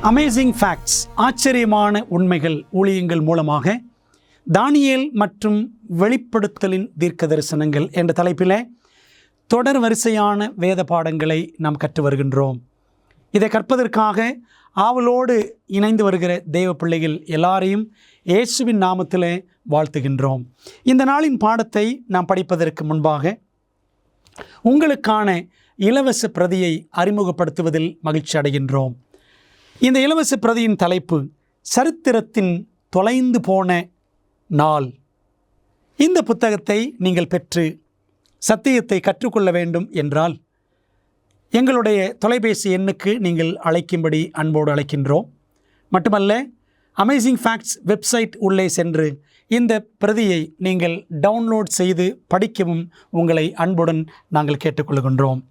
Amazing facts, ஆச்சரியமான உண்மைகள் ஊழியங்கள் மூலமாக தானியேல் மற்றும் வெளிப்படுத்தலின் தீர்க்க தரிசனங்கள் என்ற தலைப்பில் தொடர் வரிசையான வேத பாடங்களை நாம் கற்று வருகின்றோம். இதை கற்பதற்காக ஆவலோடு இணைந்து வருகிற தேவ பிள்ளைகள் எல்லாரையும் இயேசுவின் நாமத்தில் வாழ்த்துகின்றோம். இந்த நாளின் பாடத்தை நாம் படிப்பதற்கு முன்பாக உங்களுக்கான இலவச பிரதியை அறிமுகப்படுத்துவதில் மகிழ்ச்சி அடைகின்றோம். இந்த இலவச பிரதியின் தலைப்பு சரித்திரத்தின் தொலைந்து போன நாள். இந்த புத்தகத்தை நீங்கள் பெற்று சத்தியத்தை கற்றுக்கொள்ள வேண்டும் என்றால் எங்களுடைய தொலைபேசி எண்ணுக்கு நீங்கள் அழைக்கும்படி அன்போடு அழைக்கின்றோம். மட்டுமல்ல, அமேசிங் ஃபேக்ட்ஸ் வெப்சைட் உள்ளே சென்று இந்த பிரதியை நீங்கள் டவுன்லோட் செய்து படிக்கவும் உங்களை அன்புடன் நாங்கள் கேட்டுக்கொள்கின்றோம்.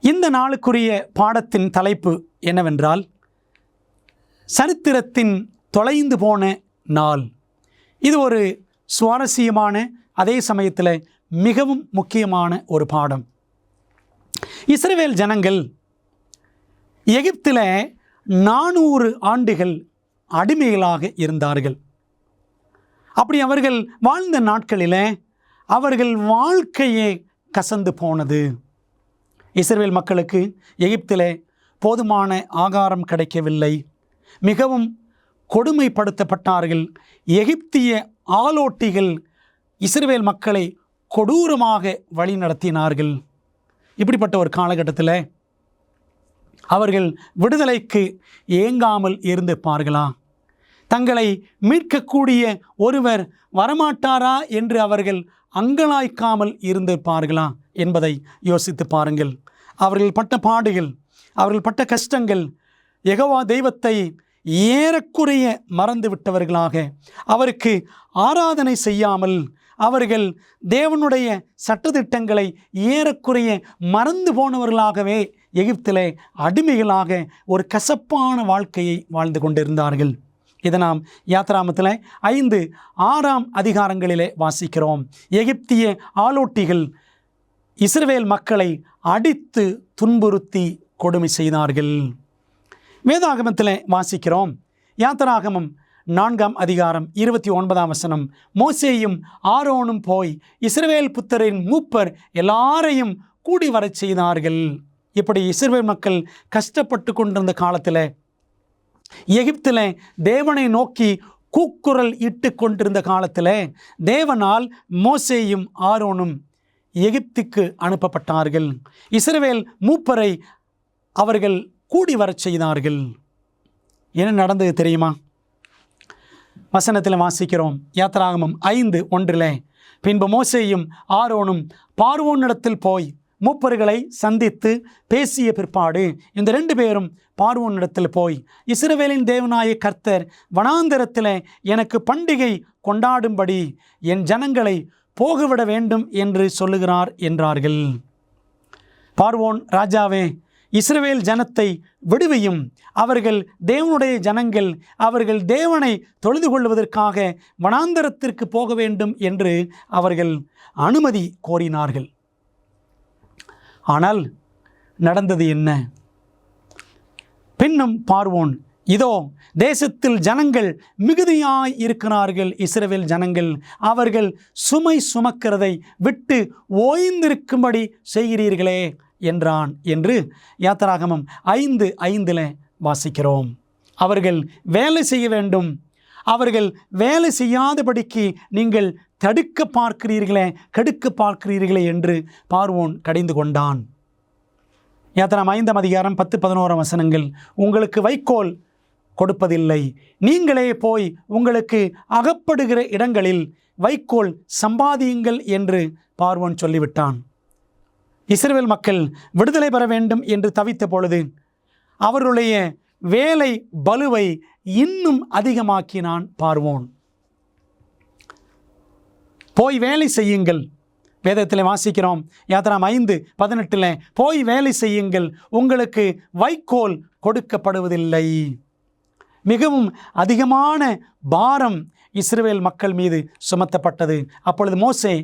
இந்த நாளுக்குரிய பாடத்தின் தலைப்பு என்னவென்றால் சரித்திரத்தின் தொலைந்து போன நாள். இது ஒரு சுவாரஸ்யமான, அதே சமயத்தில் மிகவும் முக்கியமான ஒரு பாடம். இஸ்ரவேல் ஜனங்கள் எகிப்தில் 400 ஆண்டுகள் அடிமைகளாக இருந்தார்கள். அப்படி அவர்கள் வாழ்ந்த நாட்களில் அவர்கள் வாழ்க்கையே கசந்து போனது. இஸ்ரவேல் மக்களுக்கு எகிப்தில் போதுமான ஆகாரம் கிடைக்கவில்லை. மிகவும் கொடுமைப்படுத்தப்பட்டார்கள். எகிப்திய ஆளோட்டிகள் இஸ்ரவேல் மக்களை கொடூரமாக வழி நடத்தினார்கள். இப்படிப்பட்ட ஒரு காலகட்டத்தில் அவர்கள் விடுதலைக்கு ஏங்காமல் இருந்திருப்பார்களா? தங்களை மீட்கக்கூடிய ஒருவர் வரமாட்டாரா என்று அவர்கள் அங்கலாய்க்காமல் இருந்திருப்பார்களா என்பதை யோசித்து பாருங்கள். அவர்கள் பட்ட பாடுகள், அவர்கள் பட்ட கஷ்டங்கள், யெகோவா தெய்வத்தை ஏறக்குறைய மறந்து விட்டவர்களாக, அவருக்கு ஆராதனை செய்யாமல் அவர்கள் தேவனுடைய சட்டதிட்டங்களை ஏறக்குறைய மறந்து போனவர்களாகவே எகிப்திலே அடிமைகளாக ஒரு கசப்பான வாழ்க்கையை வாழ்ந்து கொண்டிருந்தார்கள். இதை நாம் யாத்ராகமத்தில் 5, 6 அதிகாரங்களிலே வாசிக்கிறோம். எகிப்திய ஆளோட்டிகள் இஸ்ரவேல் மக்களை அடித்து துன்புறுத்தி கொடுமை செய்தார்கள். வேதாகமத்தில் வாசிக்கிறோம். யாத்திராகமம் 4 அதிகாரம் 29 மோசேயும் ஆரோனும் போய் இஸ்ரவேல் புத்தரின் மூப்பர் எல்லாரையும் கூடி வரச் செய்தார்கள். இப்படி இஸ்ரவேல் மக்கள் கஷ்டப்பட்டு கொண்டிருந்த காலத்தில், எகிப்தில் தேவனை நோக்கி கூக்குரல் இட்டு கொண்டிருந்த காலத்தில், தேவனால் மோசேயும் ஆரோனும் எகிப்துக்கு அனுப்பப்பட்டார்கள். இஸ்ரவேல் மூப்பரை அவர்கள் கூடி வரச் செய்தார்கள். என்ன நடந்தது தெரியுமா? வசனத்தில் வாசிக்கிறோம். யாத்திராகமம் 5:1 பின்பு மோசேயும் ஆரோனும் பார்வோனிடத்தில் போய் மூப்பர்களை சந்தித்து பேசிய பிற்பாடு இந்த 2 பேரும் பார்வோனிடத்தில் போய், இஸ்ரவேலின் தேவனாய கர்த்தர் வனாந்தரத்தில் எனக்கு பண்டிகை கொண்டாடும்படி என் ஜனங்களை போகவிட வேண்டும் என்று சொல்லுகிறார் என்றார்கள். பார்வோன், ராஜாவே, இஸ்ரவேல் ஜனத்தை விடுவியும். அவர்கள் தேவனுடைய ஜனங்கள். அவர்கள் தேவனை தொழுது கொள்வதற்காக வனாந்தரத்திற்கு போக வேண்டும் என்று அவர்கள் அனுமதி கோரினார்கள். ஆனால் நடந்தது என்ன? பின்னும் பார்வோன், இதோ தேசத்தில் ஜனங்கள் மிகுதியாய் இருக்கிறார்கள். இஸ்ரவேல் ஜனங்கள் அவர்கள் சுமை சுமக்கிறதை விட்டு ஓய்ந்திருக்கும்படி செய்கிறீர்களே என்றான் என்று யாத்திராகமம் 5:5 வாசிக்கிறோம். அவர்கள் வேலை செய்ய வேண்டும். அவர்கள் வேலை செய்யாதபடிக்கு நீங்கள் தடுக்க பார்க்கிறீர்களே, கெடுக்க பார்க்கிறீர்களே என்று பார்வோன் கடிந்து கொண்டான். யாத்திராகமம் 5 அதிகாரம் 10-11 உங்களுக்கு வைக்கோல் கொடுப்பதில்லை, நீங்களே போய் உங்களுக்கு அகப்படுகிற இடங்களில் வைக்கோல் சம்பாதியுங்கள் என்று பார்வோன் சொல்லிவிட்டான். இஸ்ரவேல் மக்கள் விடுதலை பெற வேண்டும் என்று தவித்த பொழுது அவருடைய வேலை பலுவை இன்னும் அதிகமாக்கினான் பார்வோன். போய் வேலை செய்யுங்கள். வேதத்தில் வாசிக்கிறோம். யாத்திராகமம் 5:18 போய் வேலை செய்யுங்கள், உங்களுக்கு வைக்கோல் கொடுக்கப்படுவதில்லை. மிகவும் அதிகமான பாரம் இஸ்ரவேல் மக்கள் மீது சுமத்தப்பட்டது. அப்பொழுது மோசே,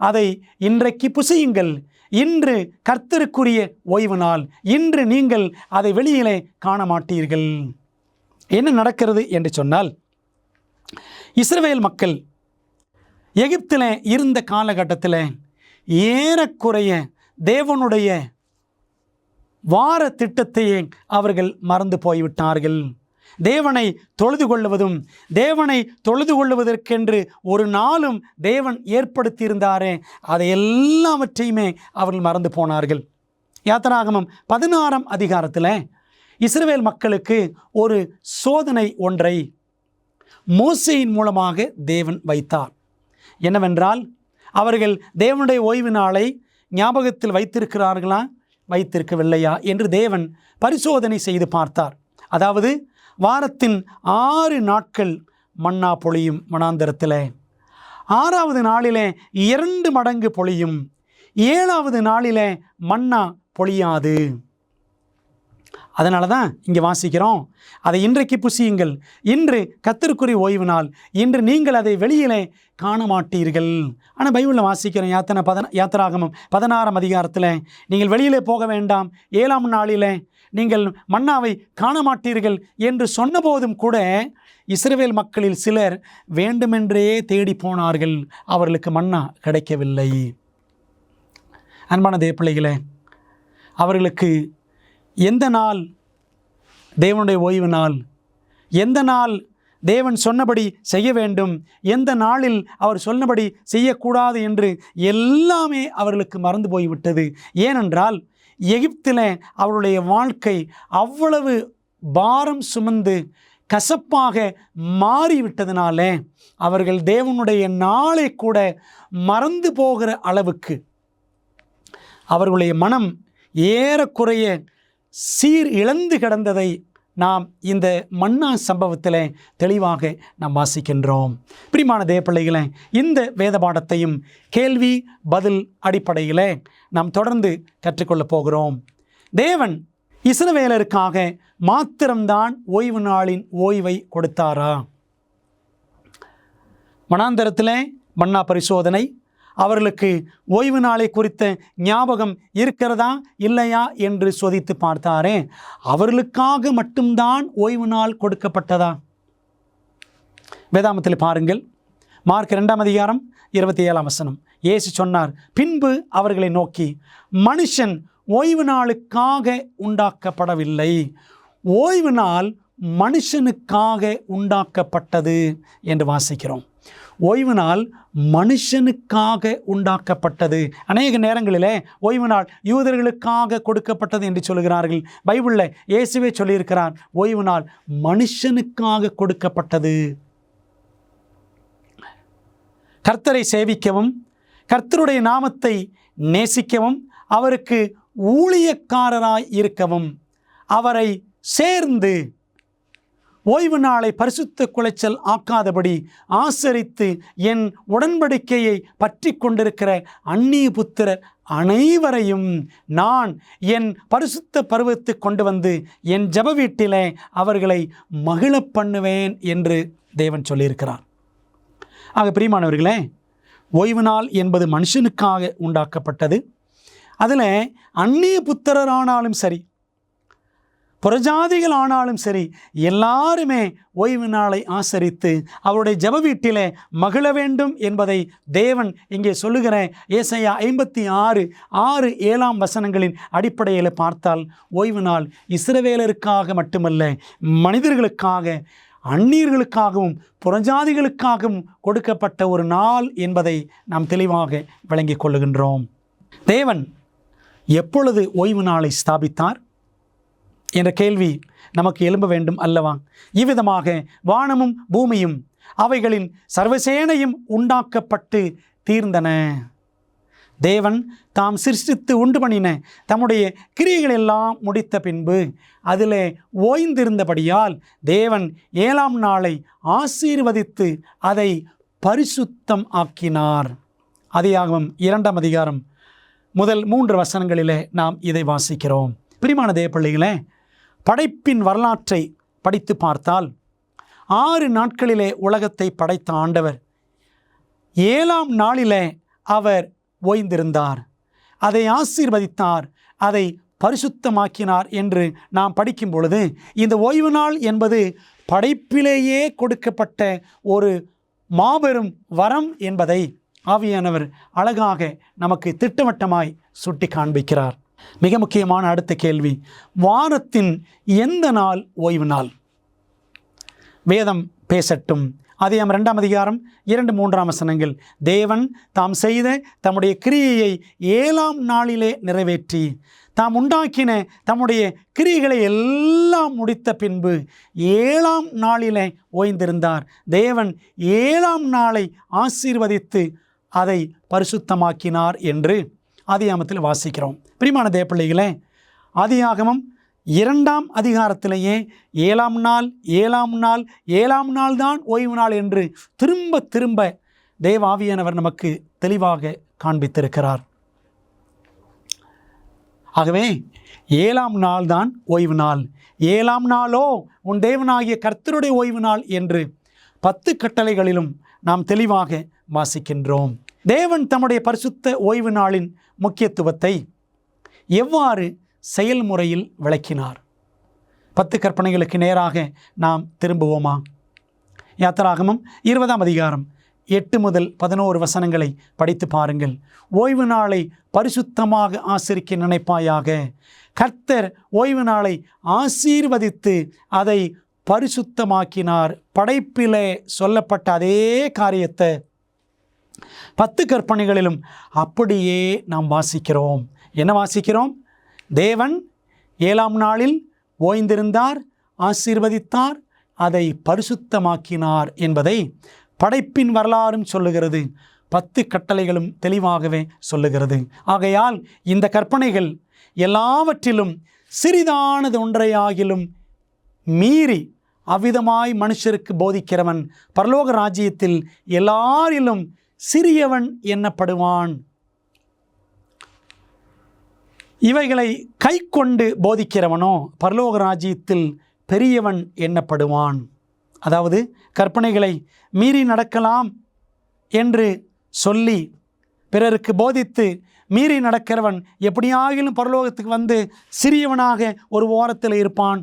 அதை இன்றைக்கு புசியுங்கள், இன்று கர்த்தருக்குரிய ஓய்வு நாள். இன்று நீங்கள் அதை வெளியிலே காண மாட்டீர்கள். என்ன நடக்கிறது என்று சொன்னால், இஸ்ரவேல் மக்கள் எகிப்தில் இருந்த காலகட்டத்தில் ஏறக்குறைய தேவனுடைய வார திட்டத்தையே அவர்கள் மறந்து போய்விட்டார்கள். தேவனை தொழுது கொள்வதும், தேவனை தொழுது கொள்வதற்கென்று ஒரு நாளும் தேவன் ஏற்படுத்தியிருந்தாரே, அதை எல்லாவற்றையுமே அவர்கள் மறந்து போனார்கள். யாத்திராகமம் 16ஆம் அதிகாரத்தில் இஸ்ரவேல் மக்களுக்கு ஒரு சோதனை ஒன்றை மோசேயின் மூலமாக தேவன் வைத்தார். என்னவென்றால், அவர்கள் தேவனுடைய ஓய்வு நாளை ஞாபகத்தில் வைத்திருக்கிறார்களா, வைத்திருக்கவில்லையா என்று தேவன் பரிசோதனை செய்து பார்த்தார். அதாவது வாரத்தின் 6 நாட்கள் மன்னா பொழியும் வனாந்தரத்தில், 6வது நாளிலே 2 மடங்கு பொழியும், 7வது நாளிலே மன்னா பொழியாது. அதனால தான் இங்கே வாசிக்கிறோம், அதை இன்றைக்கு புசியுங்கள், இன்று கர்த்தருக்குரிய ஓய்வு நாள், இன்று நீங்கள் அதை வெளியிலே காண மாட்டீர்கள். ஆனால் பைபிளில் வாசிக்கிறோம், யாத்திராகமம் 16ஆம் அதிகாரத்தில் நீங்கள் வெளியிலே போக வேண்டாம், 7ஆம் நாளிலே நீங்கள் மன்னாவை காண மாட்டீர்கள் என்று சொன்னபோதும் கூட இஸ்ரவேல் மக்களில் சிலர் வேண்டுமென்றே தேடி போனார்கள். அவர்களுக்கு மன்னா கிடைக்கவில்லை. அன்பான தேவப்பிள்ளைகளே, அவர்களுக்கு எந்த நாள் தேவனுடைய ஓய்வு நாள், எந்த நாள் தேவன் சொன்னபடி செய்ய வேண்டும், எந்த நாளில் அவர் சொன்னபடி செய்யக்கூடாது என்று எல்லாமே அவர்களுக்கு மறந்து போய்விட்டது. ஏனென்றால் எகிப்தில் அவருடைய வாழ்க்கை அவ்வளவு பாரம் சுமந்து கசப்பாக மாறிவிட்டதினாலே அவர்கள் தேவனுடைய நாளை கூட மறந்து போகிற அளவுக்கு அவர்களுடைய மனம் ஏறக்குறைய சீர் இழந்து கிடந்ததை நாம் இந்த மன்னா சம்பவத்தில் தெளிவாக நாம் வாசிக்கின்றோம். பிரியமான தேவப்பிள்ளைகளே, இந்த வேத பாடத்தையும் கேள்வி பதில் அடிப்படையில் நாம் தொடர்ந்து கற்றுக்கொள்ளப் போகிறோம். தேவன் இஸ்ரவேலருக்காக மாத்திரம்தான் ஓய்வு நாளின் ஓய்வை கொடுத்தாரா? வனாந்தரத்தில் மன்னா பரிசோதனை, அவர்களுக்கு ஓய்வு நாளை குறித்த ஞாபகம் இருக்கிறதா இல்லையா என்று சோதித்து பார்த்தாரே, அவர்களுக்காக மட்டும்தான் ஓய்வு நாள் கொடுக்கப்பட்டதா? வேதாமத்தில் பாருங்கள், மார்க் 2ஆம் அதிகாரம் 27ஆம் வசனம். இயேசு சொன்னார், பின்பு அவர்களை நோக்கி, மனுஷன் ஓய்வு நாளுக்காக உண்டாக்கப்படவில்லை, ஓய்வு நாள் மனுஷனுக்காக உண்டாக்கப்பட்டது என்று வாசிக்கிறோம். ஓய்வு நாள் மனுஷனுக்காக உண்டாக்கப்பட்டது. அநேக நேரங்களிலே ஓய்வு நாள் யூதர்களுக்காக கொடுக்கப்பட்டது என்று சொல்கிறார்கள். பைபிளில் இயேசுவே சொல்லியிருக்கிறார், ஓய்வு நாள் மனுஷனுக்காக கொடுக்கப்பட்டது. கர்த்தரை சேவிக்கவும், கர்த்தருடைய நாமத்தை நேசிக்கவும், அவருக்கு ஊழியக்காரராய் இருக்கவும், அவரை சேர்ந்து ஓய்வு நாளை பரிசுத்த குலைச்சல் ஆக்காதபடி ஆசரித்து என் உடன்படிக்கையை பற்றி கொண்டிருக்கிற அந்நிய புத்திரர் அனைவரையும் நான் என் பரிசுத்த பருவத்துக்கு கொண்டு வந்து என் ஜெப வீட்டிலே அவர்களை மகிழ பண்ணுவேன் என்று தேவன் சொல்லியிருக்கிறார். ஆக பிரியமானவர்களே, ஓய்வு நாள் என்பது மனுஷனுக்காக உண்டாக்கப்பட்டது. அதில் அந்நிய புத்திரரானாலும் சரி, புறஜாதிகள் ஆனாலும் சரி, எல்லாருமே ஓய்வு நாளை ஆசரித்து அவருடைய ஜெப வீட்டிலே மகிழ வேண்டும் என்பதை தேவன் இங்கே சொல்லுகிற ஏசாயா 56:6-7 வசனங்களின் அடிப்படையில் பார்த்தால், ஓய்வு நாள் இஸ்ரவேலருக்காக மட்டுமல்ல, மனிதர்களுக்காக, அந்நியர்களுக்காகவும் புறஜாதிகளுக்காகவும் கொடுக்கப்பட்ட ஒரு நாள் என்பதை நாம் தெளிவாக விளங்கிக் கொள்ளுகின்றோம். தேவன் எப்பொழுது ஓய்வு நாளை ஸ்தாபித்தார் என்ற கேள்வி நமக்கு எழும்ப வேண்டும் அல்லவா? இவ்விதமாக வானமும் பூமியும் அவைகளின் சர்வசேனையும் உண்டாக்கப்பட்டு தீர்ந்தன. தேவன் தாம் சிருஷ்டித்து உண்டு பண்ணின தம்முடைய கிரியைகள் எல்லாம் முடித்த பின்பு அதிலே ஓய்ந்திருந்தபடியால் தேவன் 7ஆம் நாளை ஆசீர்வதித்து அதை பரிசுத்தம் ஆக்கினார். ஆதியாகமம் 2ஆம் அதிகாரம் முதல் 3 வசனங்களிலே நாம் இதை வாசிக்கிறோம். பிரியமான தேவப்பிள்ளைகளே, படைப்பின் வரலாற்றை படித்து பார்த்தால் 6 நாட்களிலே உலகத்தை படைத்த ஆண்டவர் 7ஆம் நாளிலே அவர் ஓய்ந்திருந்தார். அதை ஆசீர்வதித்தார், அதை பரிசுத்தமாக்கினார் என்று நாம் படிக்கும் பொழுது, இந்த ஓய்வு நாள் என்பது படைப்பிலேயே கொடுக்கப்பட்ட ஒரு மாபெரும் வரம் என்பதை ஆவியானவர் அழகாக நமக்கு திட்டவட்டமாய் சுட்டி காண்பிக்கிறார். மிக முக்கியமான அடுத்த கேள்வி, வாரத்தின் எந்த நாள் ஓய்வு நாள்? வேதம் பேசட்டும். அதிகாரம் 2ஆம் அதிகாரம் 2-3 வசனங்கள். தேவன் தாம் செய்த தம்முடைய கிரியையை 7ஆம் நாளிலே நிறைவேற்றி தாம் உண்டாக்கின தம்முடைய கிரியைகளை எல்லாம் முடித்த பின்பு 7ஆம் நாளிலே ஓய்ந்திருந்தார். தேவன் 7ஆம் நாளை ஆசீர்வதித்து அதை பரிசுத்தமாக்கினார் என்று ஆதியாகமத்தில் வாசிக்கிறோம். பிரியமான தேவப்பிள்ளைகளே, ஆதியாகமம் 2ஆம் அதிகாரத்திலேயே 7ஆம் நாள் 7ஆம் நாள் 7ஆம் நாள் தான் ஓய்வு நாள் என்று திரும்ப திரும்ப தேவ ஆவியானவர் நமக்கு தெளிவாக காண்பித்திருக்கிறார். ஆகவே 7ஆம் நாள் தான் ஓய்வு நாள். 7ஆம் நாளோ உன் தேவனாகிய கர்த்தருடைய ஓய்வு நாள் என்று 10 கட்டளைகளிலும் நாம் தெளிவாக வாசிக்கின்றோம். தேவன் தம்முடைய பரிசுத்த ஓய்வு நாளின் முக்கியத்துவத்தை எவ்வாறு செயல்முறையில் விளக்கினார்? 10 கற்பனைகளுக்கு நேராக நாம் திரும்புவோமா? யாத்திராகமம் 20ஆம் அதிகாரம் 8 முதல் 11 வசனங்களை படித்து பாருங்கள். ஓய்வு நாளை பரிசுத்தமாக ஆசரிக்க நினைப்பாயாக. கர்த்தர் ஓய்வு நாளை ஆசீர்வதித்து அதை பரிசுத்தமாக்கினார். படைப்பிலே சொல்லப்பட்ட அதே காரியத்தை 10 கற்பனைகளிலும் அப்படியே நாம் வாசிக்கிறோம். என்ன வாசிக்கிறோம்? தேவன் 7ஆம் நாளில் ஓய்ந்திருந்தார், ஆசீர்வதித்தார், அதை பரிசுத்தமாக்கினார் என்பதை படைப்பின் வரலாறும் சொல்லுகிறது. 10 கட்டளைகளும் தெளிவாகவே சொல்லுகிறது. ஆகையால் இந்த கற்பனைகள் எல்லாவற்றிலும் சிறிதானது ஒன்றையாகிலும் மீறி அவ்விதமாய் மனுஷருக்கு போதிக்கிறவன் பரலோக ராஜ்யத்தில் எல்லாரிலும் சிறியவன் எண்ணப்படுவான். இவைகளை கை கொண்டு போதிக்கிறவனோ பரலோக ராஜ்யத்தில் பெரியவன் எண்ணப்படுவான். அதாவது கற்பனைகளை மீறி நடக்கலாம் என்று சொல்லி பிறருக்கு போதித்து மீறி நடக்கிறவன் எப்படியாகிலும் பரலோகத்துக்கு வந்து சிறியவனாக ஒரு ஓரத்தில் இருப்பான்.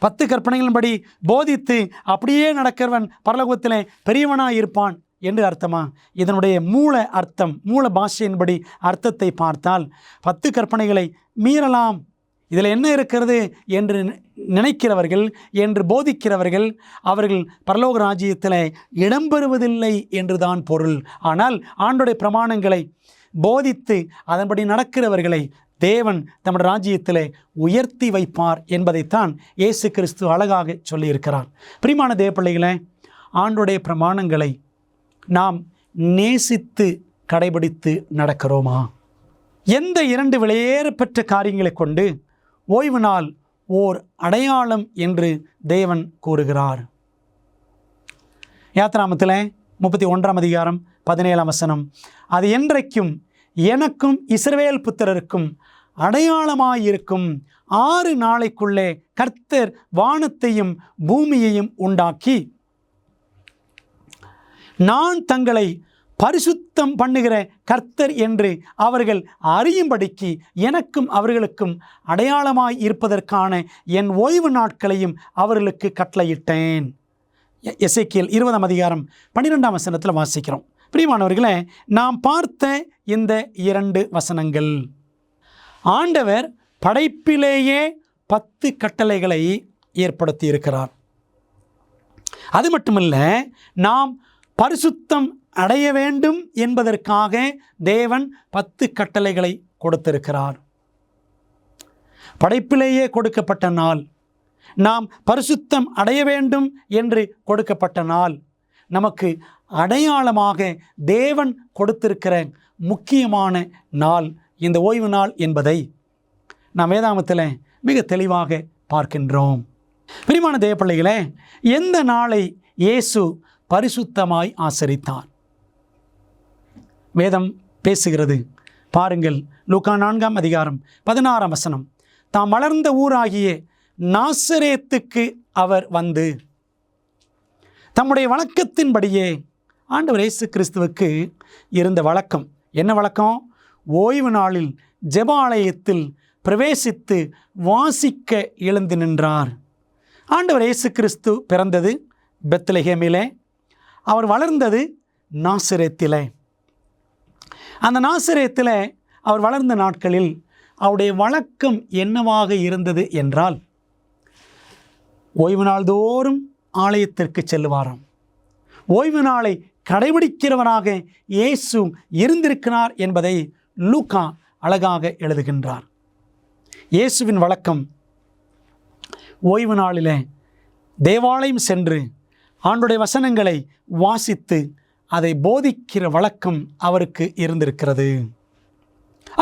10 கற்பனைகளின்படி போதித்து அப்படியே நடக்கிறவன் பரலோகத்திலே பெரியவனாக இருப்பான் என்று அர்த்தமா? இதனுடைய மூல அர்த்தம், மூல பாஷையின்படி அர்த்தத்தை பார்த்தால் 10 கற்பனைகளை மீறலாம், இதில் என்ன இருக்கிறது என்று நினைக்கிறவர்கள், என்று போதிக்கிறவர்கள், அவர்கள் பரலோக ராஜ்யத்தில் இடம்பெறுவதில்லை என்றுதான் பொருள். ஆனால் ஆண்டோடைய பிரமாணங்களை போதித்து அதன்படி நடக்கிறவர்களை தேவன் தம்முடைய ராஜ்யத்திலே உயர்த்தி வைப்பார் என்பதைத்தான் இயேசு கிறிஸ்து அழகாக சொல்லியிருக்கிறார். பிரியமான தேவப்பிள்ளைகளே, ஆண்டோடைய பிரமாணங்களை நாம் நேசித்து கடைபிடித்து நடக்கிறோமா? எந்த 2 விலையேறப்பெற்ற காரியங்களை கொண்டு ஓய்வு நாள் ஓர் அடையாளம் என்று தேவன் கூறுகிறார்? யாத்திராகமத்தில் 31ஆம் அதிகாரம் 17ஆம் வசனம், அது என்றைக்கும் எனக்கும் இஸ்ரவேல் புத்திரருக்கும் அடையாளமாயிருக்கும். 6 நாளைக்குள்ளே கர்த்தர் வானத்தையும் பூமியையும் உண்டாக்கி நான் தங்களை பரிசுத்தம் பண்ணுகிற கர்த்தர் என்று அவர்கள் அறியும்படிக்கு எனக்கும் அவர்களுக்கும் அடையாளமாய் இருப்பதற்கான என் ஓய்வு நாட்களையும் அவர்களுக்கு கட்டளையிட்டேன். எசேக்கியேல் 20ஆம் அதிகாரம் 12ஆம் வசனத்தில் வாசிக்கிறோம். பிரியமானவர்களே, நாம் பார்த்த இந்த 2 வசனங்கள் ஆண்டவர் படைப்பிலேயே 10 கட்டளைகளை ஏற்படுத்தி இருக்கிறார். அது மட்டுமல்ல, நாம் பரிசுத்தம் அடைய வேண்டும் என்பதற்காக தேவன் 10 கட்டளைகளை கொடுத்திருக்கிறார். படைப்பிலேயே கொடுக்கப்பட்ட நாள், நாம் பரிசுத்தம் அடைய வேண்டும் என்று கொடுக்கப்பட்ட நாள், நமக்கு அடையாளமாக தேவன் கொடுத்திருக்கிற முக்கியமான நாள் இந்த ஓய்வு நாள் என்பதை நாம் வேதாகமத்தில் மிக தெளிவாக பார்க்கின்றோம். பிரியமான தேவப்பிள்ளைகளே, எந்த நாளை இயேசு பரிசுத்தமாய் ஆசரித்தார்? வேதம் பேசுகிறது. பாருங்கள், லூக்கா 4ஆம் அதிகாரம் 16ஆம் வசனம், தாம் வளர்ந்த ஊராகிய நாசரேத்துக்கு அவர் வந்து தம்முடைய வழக்கத்தின்படியே, ஆண்டவர் இயேசு கிறிஸ்துவுக்கு இருந்த வழக்கம் என்ன வழக்கம்? ஓய்வு நாளில் ஜெபாலயத்தில் பிரவேசித்து வாசிக்க எழுந்து நின்றார். ஆண்டவர் இயேசு கிறிஸ்து பிறந்தது பெத்லெகேமிலே, அவர் வளர்ந்தது நாசரேத்திலே. அந்த நாசரேத்திலே அவர் வளர்ந்த நாட்களில் அவருடைய வழக்கம் என்னவாக இருந்தது என்றால், ஓய்வு நாள் தோறும் ஆலயத்திற்கு செல்லுவாராம். ஓய்வு நாளை கடைபிடிக்கிறவராக இயேசு இருந்திருக்கிறார் என்பதை லூக்கா அழகாக எழுதுகின்றார். இயேசுவின் வழக்கம் ஓய்வு நாளிலே தேவாலயம் சென்று ஆண்டுடைய வசனங்களை வாசித்து அதை போதிக்கிற வழக்கம் அவருக்கு இருந்திருக்கிறது.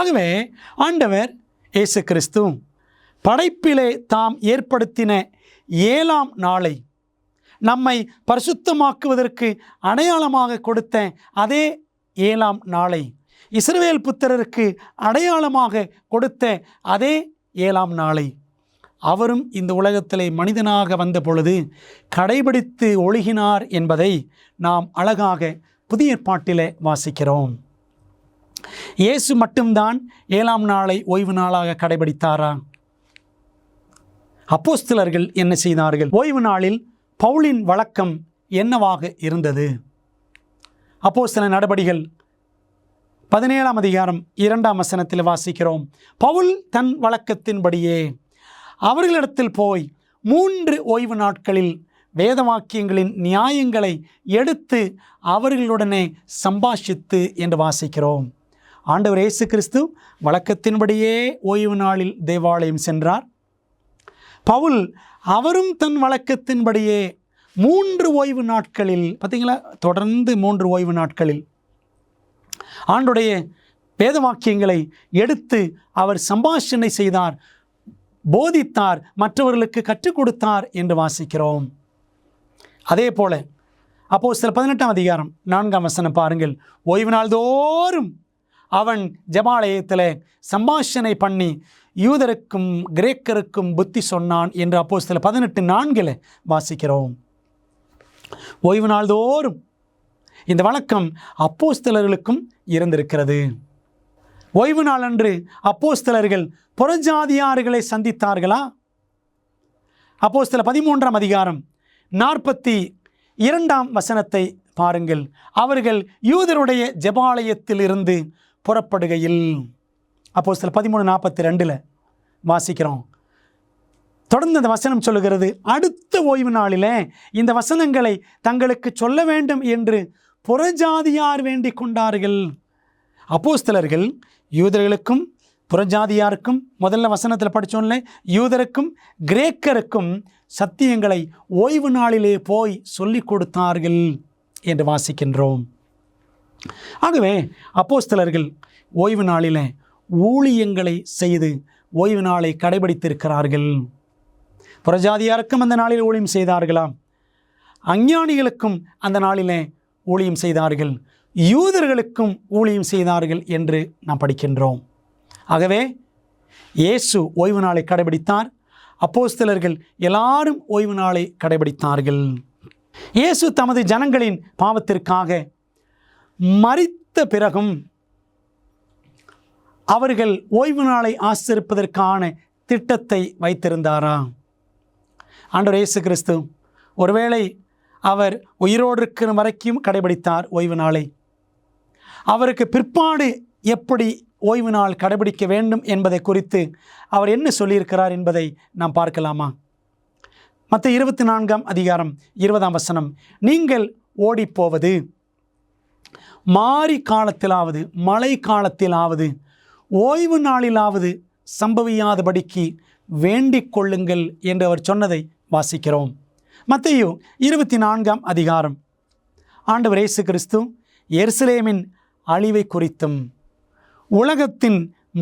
ஆகவே ஆண்டவர் இயேசு கிறிஸ்து படைப்பிலே தாம் ஏற்படுத்தின 7ஆம் நாளை நம்மை பரிசுத்தமாக்குவதற்கு அடையாளமாக கொடுத்த அதே 7ஆம் நாளை, இஸ்ரவேல் புத்திரருக்கு அடையாளமாக கொடுத்த அதே 7ஆம் நாளை அவரும் இந்த உலகத்திலே மனிதனாக வந்த பொழுது கடைபிடித்து ஒழுகினார் என்பதை நாம் அழகாக புதிய ஏற்பாட்டிலே வாசிக்கிறோம். இயேசு மட்டும்தான் 7ஆம் நாளை ஓய்வு நாளாக கடைபிடித்தாரா? அப்போஸ்தலர்கள் என்ன செய்தார்கள்? ஓய்வு நாளில் பவுலின் வழக்கம் என்னவாக இருந்தது? அப்போஸ்தல நடபடிகள் 17ஆம் அதிகாரம் 2ஆம் வசனத்தில் வாசிக்கிறோம். பவுல் தன் வழக்கத்தின்படியே அவர்களிடத்தில் போய் 3 ஓய்வு நாட்களில் வேதவாக்கியங்களின் நியாயங்களை எடுத்து அவர்களுடனே சம்பாஷித்து என்று வாசிக்கிறோம். ஆண்டவர் இயேசு கிறிஸ்து வழக்கத்தின்படியே ஓய்வு நாளில் தேவாலயம் சென்றார். பவுல் அவரும் தன் வழக்கத்தின்படியே 3 ஓய்வு நாட்களில், பார்த்தீங்களா, தொடர்ந்து 3 ஓய்வு நாட்களில் ஆண்டுடைய வேதவாக்கியங்களை எடுத்து அவர் சம்பாஷணை செய்தார், போதித்தார், மற்றவர்களுக்கு கற்றுக் கொடுத்தார் என்று வாசிக்கிறோம். அதே போல அப்போஸ்தலர் 18ஆம் அதிகாரம் 4ஆம் வசனம் பாருங்கள். ஓய்வு நாள் தோறும் அவன் ஜெபாலயத்தில் சம்பாஷணை பண்ணி யூதருக்கும் கிரேக்கருக்கும் புத்தி சொன்னான் என்று அப்போஸ்தலர் 18:4 வாசிக்கிறோம். ஓய்வு நாள் தோறும் இந்த வழக்கம் அப்போஸ்தலர்களுக்கும் இருந்திருக்கிறது. ஓய்வு நாள் அன்று அப்போஸ்தலர்கள் புறஜாதியார்களை சந்தித்தார்களா? அப்போஸ்தலர் 13ஆம் அதிகாரம் 42ஆம் வசனத்தை பாருங்கள். அவர்கள் யூதருடைய ஜெபாலயத்தில் இருந்து புறப்படுகையில், அப்போஸ்தலர் 13:42 வாசிக்கிறோம். தொடர்ந்து அந்த வசனம் சொல்லுகிறது, அடுத்த ஓய்வு நாளிலே இந்த வசனங்களை தங்களுக்கு சொல்ல வேண்டும் என்று புறஜாதியார் வேண்டிக் கொண்டார்கள். அப்போஸ்தலர்கள் யூதர்களுக்கும் புறஜாதியாருக்கும், முதல்ல வசனத்தில் படித்தோம்ல, யூதருக்கும் கிரேக்கருக்கும் சத்தியங்களை ஓய்வு நாளிலே போய் சொல்லிக் கொடுத்தார்கள் என்று வாசிக்கின்றோம். ஆகவே அப்போஸ்தலர்கள் ஓய்வு நாளிலே ஊழியங்களை செய்து ஓய்வு நாளை கடைபிடித்திருக்கிறார்கள். புறஜாதியாருக்கும் அந்த நாளில் ஊழியம் செய்தார்களாம், அஞ்ஞானிகளுக்கும் அந்த நாளிலே ஊழியம் செய்தார்கள், யூதர்களுக்கும் ஊழியம் செய்தார்கள் என்று நாம் படிக்கின்றோம். ஆகவே இயேசு ஓய்வு நாளை கடைபிடித்தார். அப்போஸ்தலர்கள் எல்லாரும் ஓய்வு நாளை கடைபிடித்தார்கள். இயேசு தமது ஜனங்களின் பாவத்திற்காக மரித்த பிறகும் அவர்கள் ஓய்வு நாளை ஆசரிப்பதற்கான திட்டத்தை வைத்திருந்தாரா? ஆண்டவர் இயேசு கிறிஸ்து ஒருவேளை அவர் உயிரோடு இருக்கிற வரைக்கும் கடைபிடித்தார் ஓய்வு நாளை. அவருக்கு பிற்பாடு எப்படி ஓய்வு நாள் கடைபிடிக்க வேண்டும் என்பதை குறித்து அவர் என்ன சொல்லியிருக்கிறார் என்பதை நாம் பார்க்கலாமா? மத்தேயு 24ஆம் அதிகாரம் 20ஆம் வசனம், நீங்கள் ஓடிப்போவது மாரி காலத்திலாவது மழை காலத்திலாவது ஓய்வு நாளிலாவது சம்பவியாதபடிக்கு வேண்டிக் கொள்ளுங்கள் என்று அவர் சொன்னதை வாசிக்கிறோம். மத்தேயு 24ஆம் அதிகாரம் ஆண்டவர் இயேசு கிறிஸ்து எருசலேமின் அழிவை குறித்தும் உலகத்தின்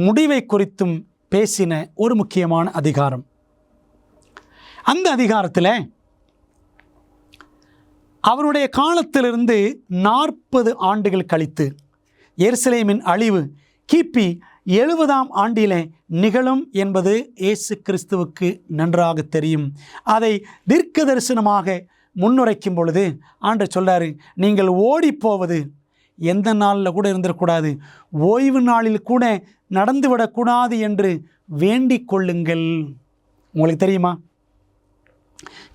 முடிவை குறித்தும் பேசின ஒரு முக்கியமான அதிகாரம். அந்த அதிகாரத்தில் அவருடைய காலத்திலிருந்து 40 ஆண்டுகள் கழித்து எருசலேமின் அழிவு கிபி 70ஆம் ஆண்டிலே நிகழும் என்பது இயேசு கிறிஸ்துவுக்கு நன்றாக தெரியும். அதை தீர்க்க தரிசனமாக முன்னுரைக்கும் பொழுது ஆண்டவர் சொல்றாரு, நீங்கள் ஓடிப்போவது எந்த நாளில் கூட இருந்துடக்கூடாது, ஓய்வு நாளில் கூட நடந்துவிடக்கூடாது என்று வேண்டிக் கொள்ளுங்கள். உங்களுக்கு தெரியுமா,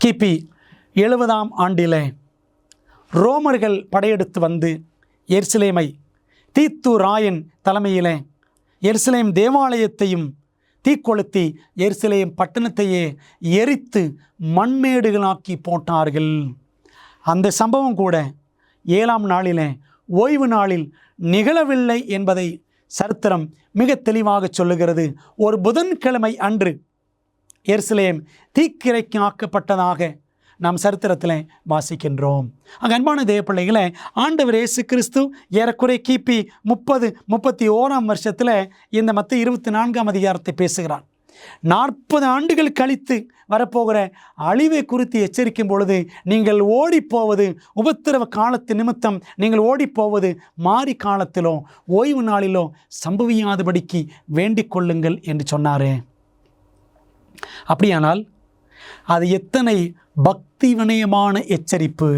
கிபி 70ஆம் ஆண்டில் ரோமர்கள் படையெடுத்து வந்து எருசலேமை தீத்து ராயன் தலைமையில் எருசலேம் தேவாலயத்தையும் தீக்கொளுத்தி எருசலேம் பட்டணத்தையே எரித்து மண்மேடுகளாக்கி போட்டார்கள். அந்த சம்பவம் கூட 7ஆம் நாளில் ஓய்வு நாளில் நிகழவில்லை என்பதை சரித்திரம் மிக தெளிவாக சொல்லுகிறது. ஒரு புதன்கிழமை அன்று எருசலேம் தீக்கிரைக்கு ஆக்கப்பட்டதாக நாம் சரித்திரத்தில் வாசிக்கின்றோம். அன்பான தேவப்பிள்ளைகளை, ஆண்டவர் இயேசு கிறிஸ்து ஏறக்குறை கிபி 30-31ஆம் வருஷத்தில் இந்த மத்தேயு 24ஆம் அதிகாரத்தை பேசுகிறார். 40 ஆண்டுகள் கழித்து வரப்போகிற அழிவை குறித்து எச்சரிக்கும் பொழுது, நீங்கள் ஓடிப்போவது உபத்திரவ காலத்து நிமித்தம், நீங்கள் ஓடிப்போவது மாறி காலத்திலோ ஓய்வு நாளிலோ சம்பவியாதபடிக்கு வேண்டிக் கொள்ளுங்கள் என்று சொன்னார். அப்படியானால் அது எத்தனை பக்தி வினயமான எச்சரிப்பு!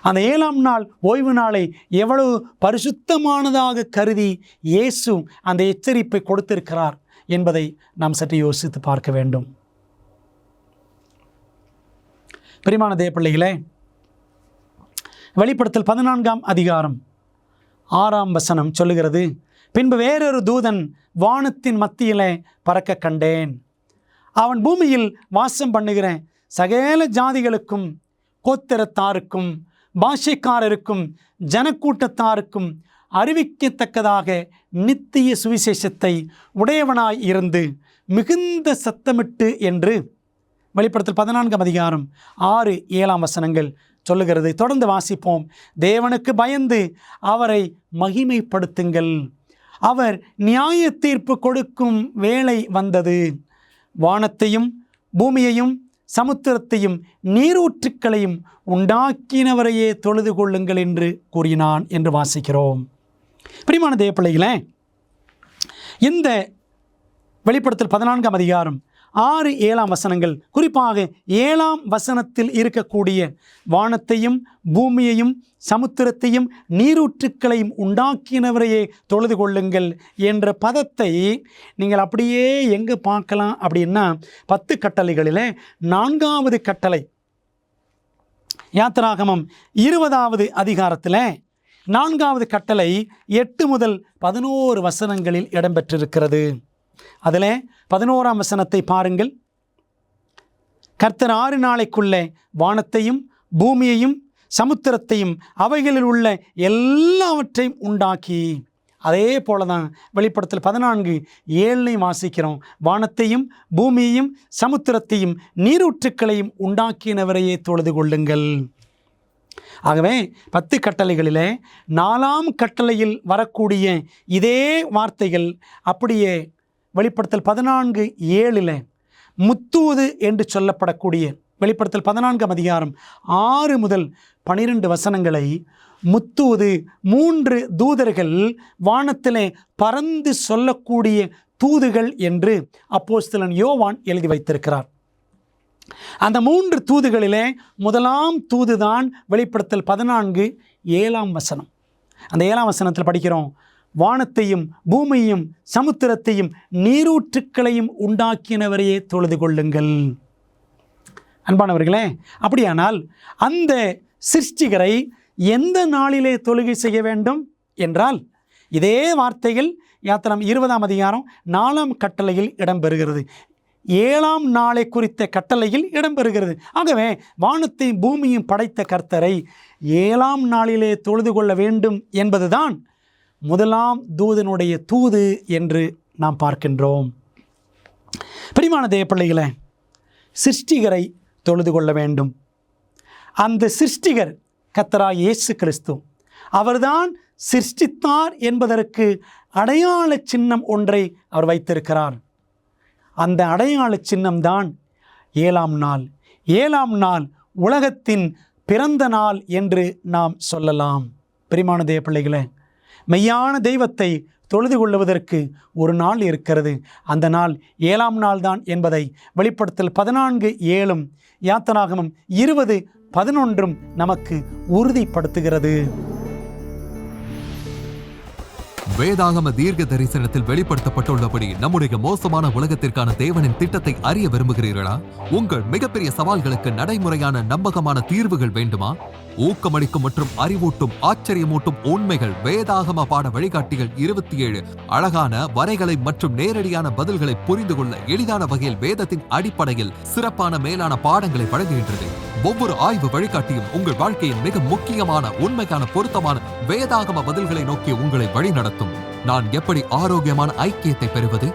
அந்த 7ஆம் நாள் ஓய்வு நாளை எவ்வளவு பரிசுத்தமானதாக கருதி இயேசு அந்த எச்சரிப்பை கொடுத்திருக்கிறார் என்பதை நாம் சற்று யோசித்து பார்க்க வேண்டும். பிரியமான தேவப்பிள்ளைகளே, வெளிப்படுத்தல் 14ஆம் அதிகாரம் 6ஆம் வசனம் சொல்லுகிறது, பின்பு வேறொரு தூதன் வானத்தின் மத்தியிலே பறக்க கண்டேன். அவன் பூமியில் வாசம் பண்ணுகிற சகல ஜாதிகளுக்கும், கோத்திரத்தாருக்கும், பாஷைக்காரருக்கும், ஜனக்கூட்டத்தாருக்கும் அறிவிக்கத்தக்கதாக நித்திய சுவிசேஷத்தை உடையவனாய் இருந்து மிகுந்த சத்தமிட்டு என்று வெளிப்படுத்தல் 14ஆம் அதிகாரம் 6-7 வசனங்கள் சொல்லுகிறது. தொடர்ந்து வாசிப்போம். தேவனுக்கு பயந்து அவரை மகிமைப்படுத்துங்கள், அவர் நியாய தீர்ப்பு கொடுக்கும் வேளை வந்தது. வானத்தையும் பூமியையும் சமுத்திரத்தையும் நீரூற்றுக்களையும் உண்டாக்கினவரையே தொழுது கொள்ளுங்கள் என்று கூறினான் என்று வாசிக்கிறோம். பிரியமான தேவப்பிள்ளைகளே, இந்த வெளிப்படுத்தல் 14ஆம் அதிகாரம் 6-7 வசனங்கள், குறிப்பாக 7ஆம் வசனத்தில் இருக்கக்கூடிய வானத்தையும் பூமியையும் சமுத்திரத்தையும் நீரூற்றுக்களையும் உண்டாக்கினவரையே தொழுது கொள்ளுங்கள் என்ற பதத்தை நீங்கள் அப்படியே எங்கே பார்க்கலாம் அப்படின்னா, 10 கட்டளைகளில் 4வது கட்டளை, யாத்திராகமம் 20வது அதிகாரத்தில் 4வது கட்டளை 8 முதல் 11 வசனங்களில் இடம்பெற்றிருக்கிறது. அதில் 11ஆம் வசனத்தை பாருங்கள். கர்த்தர் 6 நாளைக்குள்ளே வானத்தையும் பூமியையும் சமுத்திரத்தையும் அவைகளில் உள்ள எல்லாவற்றையும் உண்டாக்கி, அதே போல தான் வெளிப்படுத்தல் 14:7 வாசிக்கிறோம். வானத்தையும் பூமியையும் சமுத்திரத்தையும் நீரூற்றுக்களையும் உண்டாக்கினவரையே தொழுது கொள்ளுங்கள். ஆகவே 10 கட்டளைகளிலே 4ஆம் கட்டளையில் வரக்கூடிய இதே வார்த்தைகள் அப்படியே வெளிப்படுத்தல் 14:7 முத்தூது என்று சொல்லப்படக்கூடிய வெளிப்படுத்தல் 14ஆம் அதிகாரம் 6 முதல் 12 வசனங்களை முத்தூது, 3 தூதர்கள் வானத்திலே பறந்து சொல்லக்கூடிய தூதுகள் என்று அப்போஸ்தலன் யோவான் எழுதி வைத்திருக்கிறார். அந்த 3 தூதுகளிலே முதலாம் தூதுதான் வெளிப்படுத்தல் 14:7 வசனம். அந்த 7ஆம் வசனத்தில் படிக்கிறோம், வானத்தையும் பூமியையும் சமுத்திரத்தையும் நீரூற்றுக்களையும் உண்டாக்கினவரையே தொழுது கொள்ளுங்கள். அன்பானவர்களே, அப்படியானால் அந்த சிருஷ்டிகரை எந்த நாளிலே தொழுகை செய்ய வேண்டும் என்றால், இதே வார்த்தைகள் யாத்திரம் 20ஆம் அதிகாரம் 4ஆம் கட்டளையில் இடம்பெறுகிறது. 7ஆம் நாளை குறித்த கட்டளையில் இடம்பெறுகிறது. ஆகவே வானத்தையும் பூமியும் படைத்த கர்த்தரை 7ஆம் நாளிலே தொழுது கொள்ள வேண்டும் என்பதுதான் முதலாம் தூதனுடைய தூது என்று நாம் பார்க்கின்றோம். பிரியமான தேவப்பிள்ளைகளே, சிருஷ்டிகரை தொழுது கொள்ள வேண்டும். அந்த சிருஷ்டிகர் கர்த்தராகிய இயேசு கிறிஸ்து, அவர்தான் சிருஷ்டித்தார் என்பதற்கு அடையாள சின்னம் ஒன்றை அவர் வைத்திருக்கிறார். அந்த அடையாள சின்னம்தான் 7ஆம் நாள். 7ஆம் நாள் உலகத்தின் பிறந்த நாள் என்று நாம் சொல்லலாம். பிரியமான தேவப்பிள்ளைகளே, மெய்யான தெய்வத்தை தொழுது கொள்வதற்கு ஒரு நாள் இருக்கிறது. அந்த நாள் 7ஆம் நாள் தான் என்பதை வெளிப்படுத்தல் 14:7 யாத்திராகமம் 20:11 நமக்கு உறுதிப்படுத்துகிறது. வேதாகம தீர்க்க தரிசனத்தில் வெளிப்படுத்தப்பட்டுள்ளபடி நம்முடைய மோசமான உலகத்திற்கான தேவனின் திட்டத்தை அறிய விரும்புகிறீர்களா? உங்கள் மிகப்பெரிய சவால்களுக்கு நடைமுறையான நம்பகமான தீர்வுகள் வேண்டுமா? ஊக்கமளிக்கும் மற்றும் அறிவூட்டும் ஆச்சரியமூட்டும் உண்மைகள் வேதாகம பாட வழிகாட்டிகள் 27 அழகான வரைகளை மற்றும் நேரடியான பதில்களை புரிந்து கொள்ள எளிதான வகையில் வேதத்தின் அடிப்படையில் சிறப்பான மேலான பாடங்களை வழங்குகின்றது. ஒவ்வொரு ஆய்வு வழிகாட்டியும் உங்கள் வாழ்க்கையின் மிக முக்கியமான உண்மைக்கான பொருத்தமான வேதாகம பதில்களை நோக்கி உங்களை வழிநடத்தும். நான் எப்படி ஆரோக்கியமான ஐக்கியத்தை பெறுவது?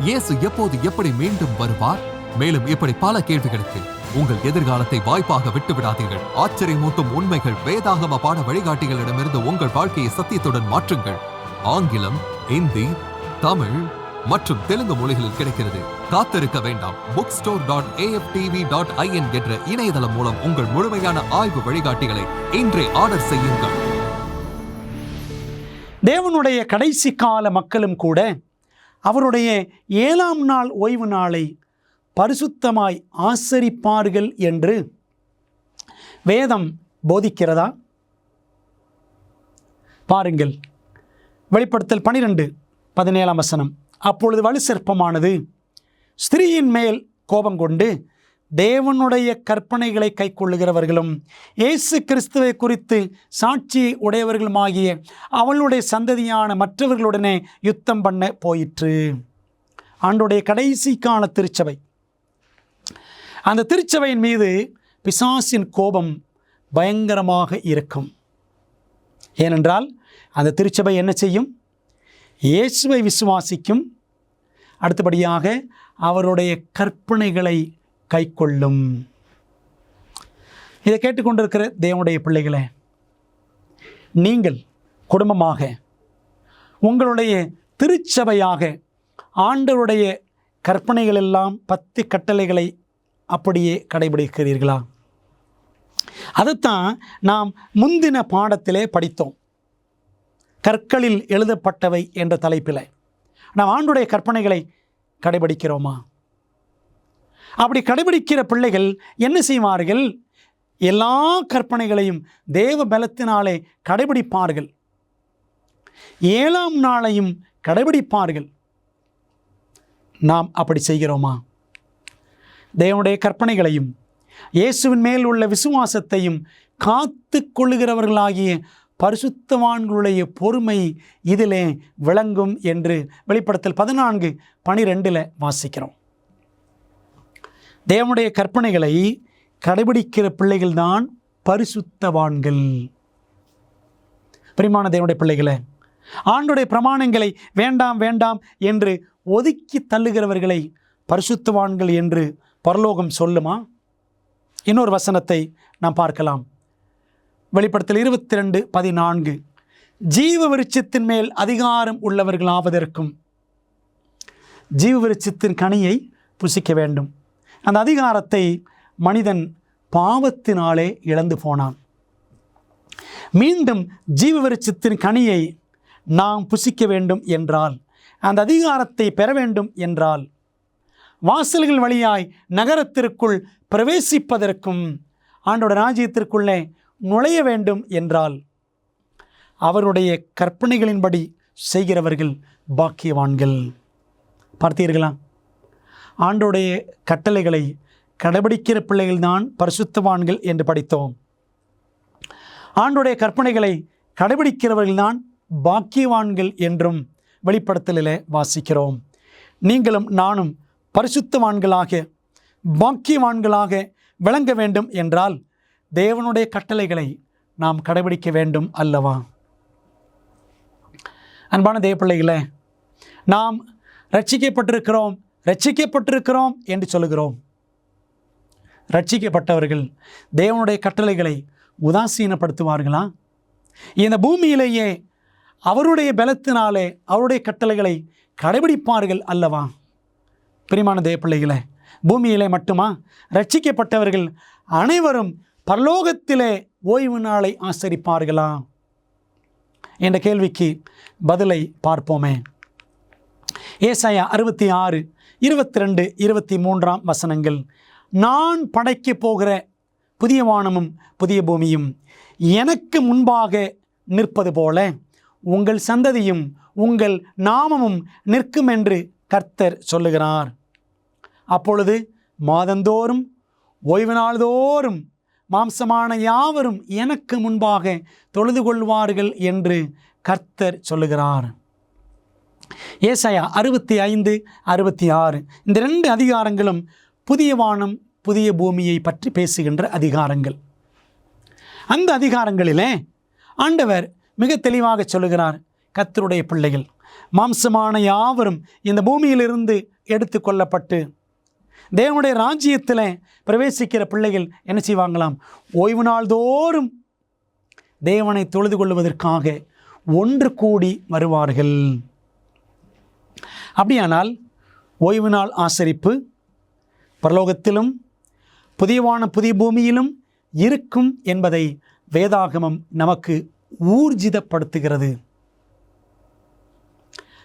இயேசு எப்போது எப்படி மீண்டும் வருவார்? மேலும் இப்படி பல கேள்விகளுக்கு உங்கள் எதிர்காலத்தை வாய்ப்பாக விட்டுவிடாதீர்கள். ஆச்சரியமூட்டும் உண்மைகள் வேதாகம பாட வழிகாட்டிகளிடமிருந்து உங்கள் வாழ்க்கையை சத்தியத்துடன் மாற்றுங்கள். ஆங்கிலம், இந்தி, தமிழ் மற்றும் தெலுங்கு மொழிகளில் கிடைக்கிறது. காத்திருக்க வேண்டாம். bookstore.aftv.in என்ற இணையதளம் மூலம் உங்கள் முழுமையான ஆய்வு வழிகாட்டிகளை இன்றே ஆர்டர் செய்யுங்கள். தேவனுடைய கடைசி கால மக்களும் கூட அவருடைய 7ஆம் நாள் ஓய்வு நாளை பரிசுத்தமாய் ஆசரிப்பார்கள் என்று வேதம் போதிக்கிறதா? பாருங்கள், வெளிப்படுத்தல் 12:17 வசனம். அப்பொழுது வலு சர்ப்பமானது ஸ்திரீயின் மேல் கோபம் கொண்டு தேவனுடைய கற்பனைகளை கைக்கொள்ளுகிறவர்களும் இயேசு கிறிஸ்துவை குறித்து சாட்சியை உடையவர்களுமாகிய அவளுடைய சந்ததியான மற்றவர்களுடனே யுத்தம் பண்ண போயிற்று. ஆண்டுடைய கடைசி கால திருச்சபை, அந்த திருச்சபையின் மீது பிசாசின் கோபம் பயங்கரமாக இருக்கும். ஏனென்றால் அந்த திருச்சபை என்ன செய்யும்? இயேசுவை விசுவாசிக்கும், அடுத்தபடியாக அவருடைய கற்பனைகளை கைக்கொள்ளும். இதை கேட்டுக்கொண்டிருக்கிற தேவனுடைய பிள்ளைகளே, நீங்கள் குடும்பமாக உங்களுடைய திருச்சபையாக ஆண்டவருடைய கற்பனைகள் எல்லாம் 10 கட்டளைகளை அப்படியே கடைபிடிக்கிறீர்களா? அதைத்தான் நாம் முந்தின பாடத்திலே படித்தோம். கற்களில் எழுதப்பட்டவை என்ற தலைப்பில் நாம் ஆண்டுடைய கற்பனைகளை கடைபிடிக்கிறோமா? அப்படி கடைபிடிக்கிற பிள்ளைகள் என்ன செய்வார்கள்? எல்லா கற்பனைகளையும் தேவ பலத்தினாலே கடைபிடிப்பார்கள். 7ஆம் நாளையும் கடைபிடிப்பார்கள். நாம் அப்படி செய்கிறோமா? தேவனுடைய கற்பனைகளையும் இயேசுவின் மேல் உள்ள விசுவாசத்தையும் காத்து கொள்ளுகிறவர்களாகிய பரிசுத்தவான்களுடைய பொறுமை இதிலே விளங்கும் என்று வெளிப்படுத்தல் 14:12 வாசிக்கிறோம். தேவனுடைய கற்பனைகளை கடைபிடிக்கிற பிள்ளைகள்தான் பரிசுத்தவான்கள். பிரியமான தேவனுடைய பிள்ளைகளே, ஆண்டுடைய பிரமாணங்களை வேண்டாம் வேண்டாம் என்று ஒதுக்கி தள்ளுகிறவர்களை பரிசுத்தவான்கள் என்று பரலோகம் சொல்லுமா? இன்னொரு வசனத்தை நாம் பார்க்கலாம். வெளிப்படுத்தல் 22:14 ஜீவ விருட்சத்தின் மேல் அதிகாரம் உள்ளவர்களாவதற்கும் ஜீவ விருட்சத்தின் கனியை புசிக்க வேண்டும். அந்த அதிகாரத்தை மனிதன் பாவத்தினாலே இழந்து போனான். மீண்டும் ஜீவ விருட்சத்தின் கனியை நாம் புசிக்க வேண்டும் என்றால், அந்த அதிகாரத்தை பெற வேண்டும் என்றால், வாசல்கள் வழியாய் நகரத்திற்குள் பிரவேசிப்பதற்கும் ஆண்டோட ராஜ்யத்திற்குள்ளே நுழைய வேண்டும் என்றால், அவருடைய கற்பனைகளின்படி செய்கிறவர்கள் பாக்கியவான்கள். பார்த்தீர்களா? ஆண்டோடைய கட்டளைகளை கடைபிடிக்கிற பிள்ளைகள்தான் பரிசுத்தவான்கள் என்று படித்தோம். ஆண்டோடைய கற்பனைகளை கடைபிடிக்கிறவர்கள்தான் பாக்கியவான்கள் என்றும் வெளிப்படுத்தலில் வாசிக்கிறோம். நீங்களும் நானும் பரிசுத்தவான்களாக பாக்கியவான்களாக விளங்க வேண்டும் என்றால் தேவனுடைய கட்டளைகளை நாம் கடைபிடிக்க வேண்டும் அல்லவா? அன்பான தேவ பிள்ளைகளே, நாம் ரட்சிக்கப்பட்டிருக்கிறோம் என்று சொல்லுகிறோம். ரட்சிக்கப்பட்டவர்கள் தேவனுடைய கட்டளைகளை உதாசீனப்படுத்துவார்களா? இந்த பூமியிலேயே அவருடைய பலத்தினாலே அவருடைய கட்டளைகளை கடைபிடிப்பார்கள் அல்லவா? பிரியமான தேவ பிள்ளைகளே, பூமியிலே மட்டுமா? ரட்சிக்கப்பட்டவர்கள் அனைவரும் பரலோகத்திலே ஓய்வு நாளை ஆசரிப்பார்களா என்ற கேள்விக்கு பதிலை பார்ப்போமே. ஏசாயா 66:22-23 வசனங்கள். நான் படைக்கப் போகிற புதிய வானமும் புதிய பூமியும் எனக்கு முன்பாக நிற்பது போல உங்கள் சந்ததியும் உங்கள் நாமமும் நிற்கும் என்று கர்த்தர் சொல்லுகிறார். அப்பொழுது மாதந்தோறும் ஓய்வு நாள்தோறும் மாம்சமான யாவரும் எனக்கு முன்பாக தொழுது கொள்வார்கள் என்று கர்த்தர் சொல்லுகிறார். ஏசாயா 65, 66 இந்த 2 அதிகாரங்களும் புதிய வானம் புதிய பூமியை பற்றி பேசுகின்ற அதிகாரங்கள். அந்த அதிகாரங்களிலே ஆண்டவர் மிக தெளிவாக சொல்லுகிறார், கர்த்தருடைய பிள்ளைகள் மாம்சமான யாவரும் இந்த பூமியிலிருந்து எடுத்து கொள்ளப்பட்டு தேவனுடைய ராஜ்யத்தில் பிரவேசிக்கிற பிள்ளைகள் என்ன செய்வாங்களாம்? ஓய்வு நாள் தோறும் தேவனை தொழுது கொள்வதற்காக ஒன்று கூடி வருவார்கள். அப்படியானால் ஓய்வு நாள் ஆசரிப்பு பரலோகத்திலும் புதிய வானம் புதிய பூமியிலும் இருக்கும் என்பதை வேதாகமம் நமக்கு ஊர்ஜிதப்படுத்துகிறது.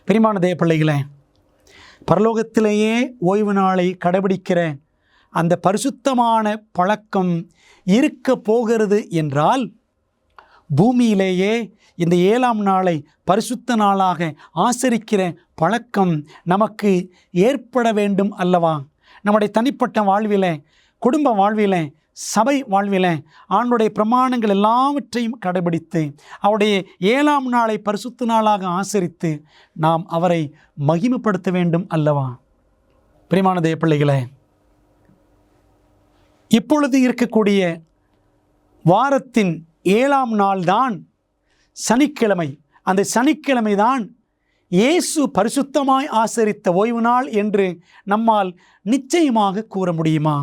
பிரியமான தேவ பிள்ளைகளே, பரலோகத்திலேயே ஓய்வு நாளை கடைபிடிக்கிற அந்த பரிசுத்தமான பழக்கம் இருக்க போகிறது என்றால், பூமியிலேயே இந்த 7ஆம் நாளை பரிசுத்த நாளாக ஆசரிக்கிற பழக்கம் நமக்கு ஏற்பட வேண்டும் அல்லவா? நம்முடைய தனிப்பட்ட வாழ்விலே, குடும்ப வாழ்விலே, சபை வாழ்விலே ஆண்டுடைய பிரமாணங்கள் எல்லாவற்றையும் கடைபிடித்து அவருடைய 7ஆம் நாளை பரிசுத்த நாளாக ஆசரித்து நாம் அவரை மகிமைப்படுத்த வேண்டும் அல்லவா? பிரியமான தேவ பிள்ளைகளே, இப்பொழுது இருக்கக்கூடிய வாரத்தின் 7ஆம் நாள் தான் சனிக்கிழமை. அந்த சனிக்கிழமை தான் இயேசு பரிசுத்தமாய் ஆசரித்த ஓய்வு நாள் என்று நம்மால் நிச்சயமாக கூற முடியுமா?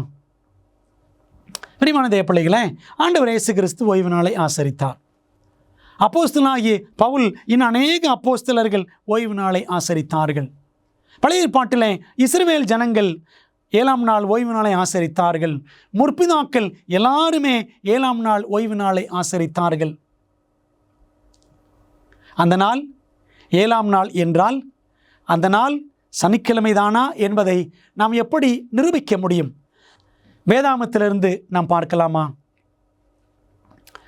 பிரியமான தேவ பிள்ளைகளே, ஆண்டவர் இயேசு கிறிஸ்து ஓய்வு நாளை ஆசரித்தார். அப்போஸ்தலனாகிய பவுல் இன்னும் அநேக அப்போஸ்தலர்கள் ஓய்வு நாளை ஆசரித்தார்கள். பழைய ஏற்பாட்டிலே இஸ்ரவேல் ஜனங்கள் 7ஆம் நாள் ஓய்வு நாளை ஆசரித்தார்கள். முற்பிதாக்கள் எல்லாருமே 7ஆம் நாள் ஓய்வு நாளை ஆசரித்தார்கள். அந்த நாள் 7ஆம் நாள் என்றால் அந்த நாள் சனிக்கிழமை தானா என்பதை நாம் எப்படி நிரூபிக்க முடியும்? வேதாகமத்திலிருந்து நாம் பார்க்கலாமா?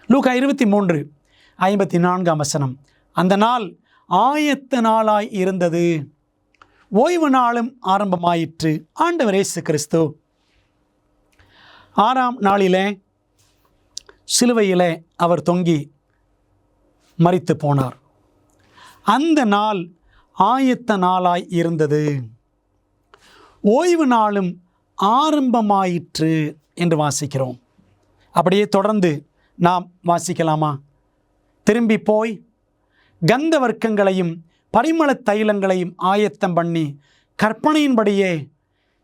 லூக்கா 23:54 அந்த நாள் ஆயத்த நாளாய் இருந்தது, ஓய்வு நாளும் ஆரம்பமாயிற்று. ஆண்டவர் இயேசு கிறிஸ்து 6ஆம் நாளிலே சிலுவையிலே அவர் தொங்கி மரித்து போனார். அந்த நாள் ஆயத்த நாளாய் இருந்தது, ஓய்வு நாளும் ஆரம்பமாயிற்று என்று வாசிக்கிறோம். அப்படியே தொடர்ந்து நாம் வாசிக்கலாமா? திரும்பி போய் கந்த வர்க்கங்களையும் பரிமள தைலங்களையும் ஆயத்தம் பண்ணி கற்பனையின்படியே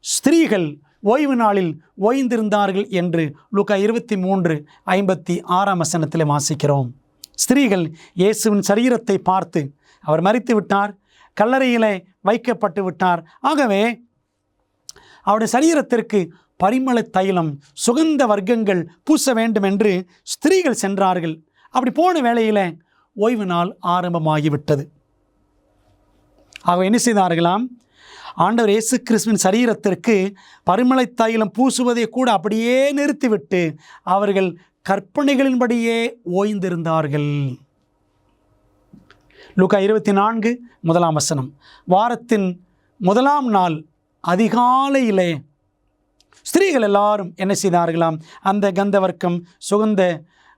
ஸ்திரீகள் ஓய்வு நாளில் ஓய்ந்திருந்தார்கள் என்று லூக்கா 23:56 வாசிக்கிறோம். ஸ்திரீகள் இயேசுவின் சரீரத்தை பார்த்து அவர் மரித்து விட்டார், கல்லறையிலே வைக்கப்பட்டு விட்டார், ஆகவே அவருடைய சரீரத்திற்கு பரிமள தைலம் சுகந்த வர்க்கங்கள் பூச வேண்டும் என்று ஸ்திரீகள் சென்றார்கள். அப்படி போன வேளையில் ஓய்வு நாள் ஆரம்பமாகிவிட்டது. ஆக என்ன செய்தார்களாம்? ஆண்டவர் இயேசு கிறிஸ்துவின் சரீரத்திற்கு பரிமள தைலம் பூசுவதை கூட அப்படியே நிறுத்திவிட்டு அவர்கள் கற்பனைகளின்படியே ஓய்ந்திருந்தார்கள். லூக்கா 24:1 வாரத்தின் 1ஆம் நாள் அதிகாலையிலே ஸ்திரீகள் எல்லாரும் என்ன செய்தார்களாம்? அந்த கந்தவர்க்கம் சுகந்த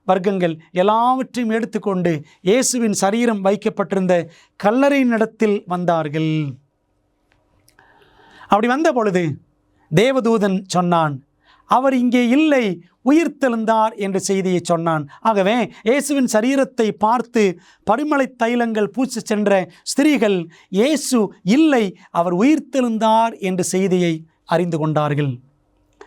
வர்க்கங்கள் எல்லாவற்றையும் எடுத்துக்கொண்டு இயேசுவின் சரீரம் வைக்கப்பட்டிருந்த கல்லறையினிடத்தில் வந்தார்கள். அப்படி வந்த பொழுது தேவதூதன் சொன்னான், அவர் இங்கே இல்லை, உயிர்த்தெழுந்தார் என்ற செய்தியை சொன்னான். ஆகவே இயேசுவின் சரீரத்தை பார்த்து பரிமள தைலங்கள் பூசி சென்ற ஸ்திரீகள் இயேசு இல்லை, அவர் உயிர்த்தெழுந்தார் என்ற செய்தியை அறிந்து கொண்டார்கள்.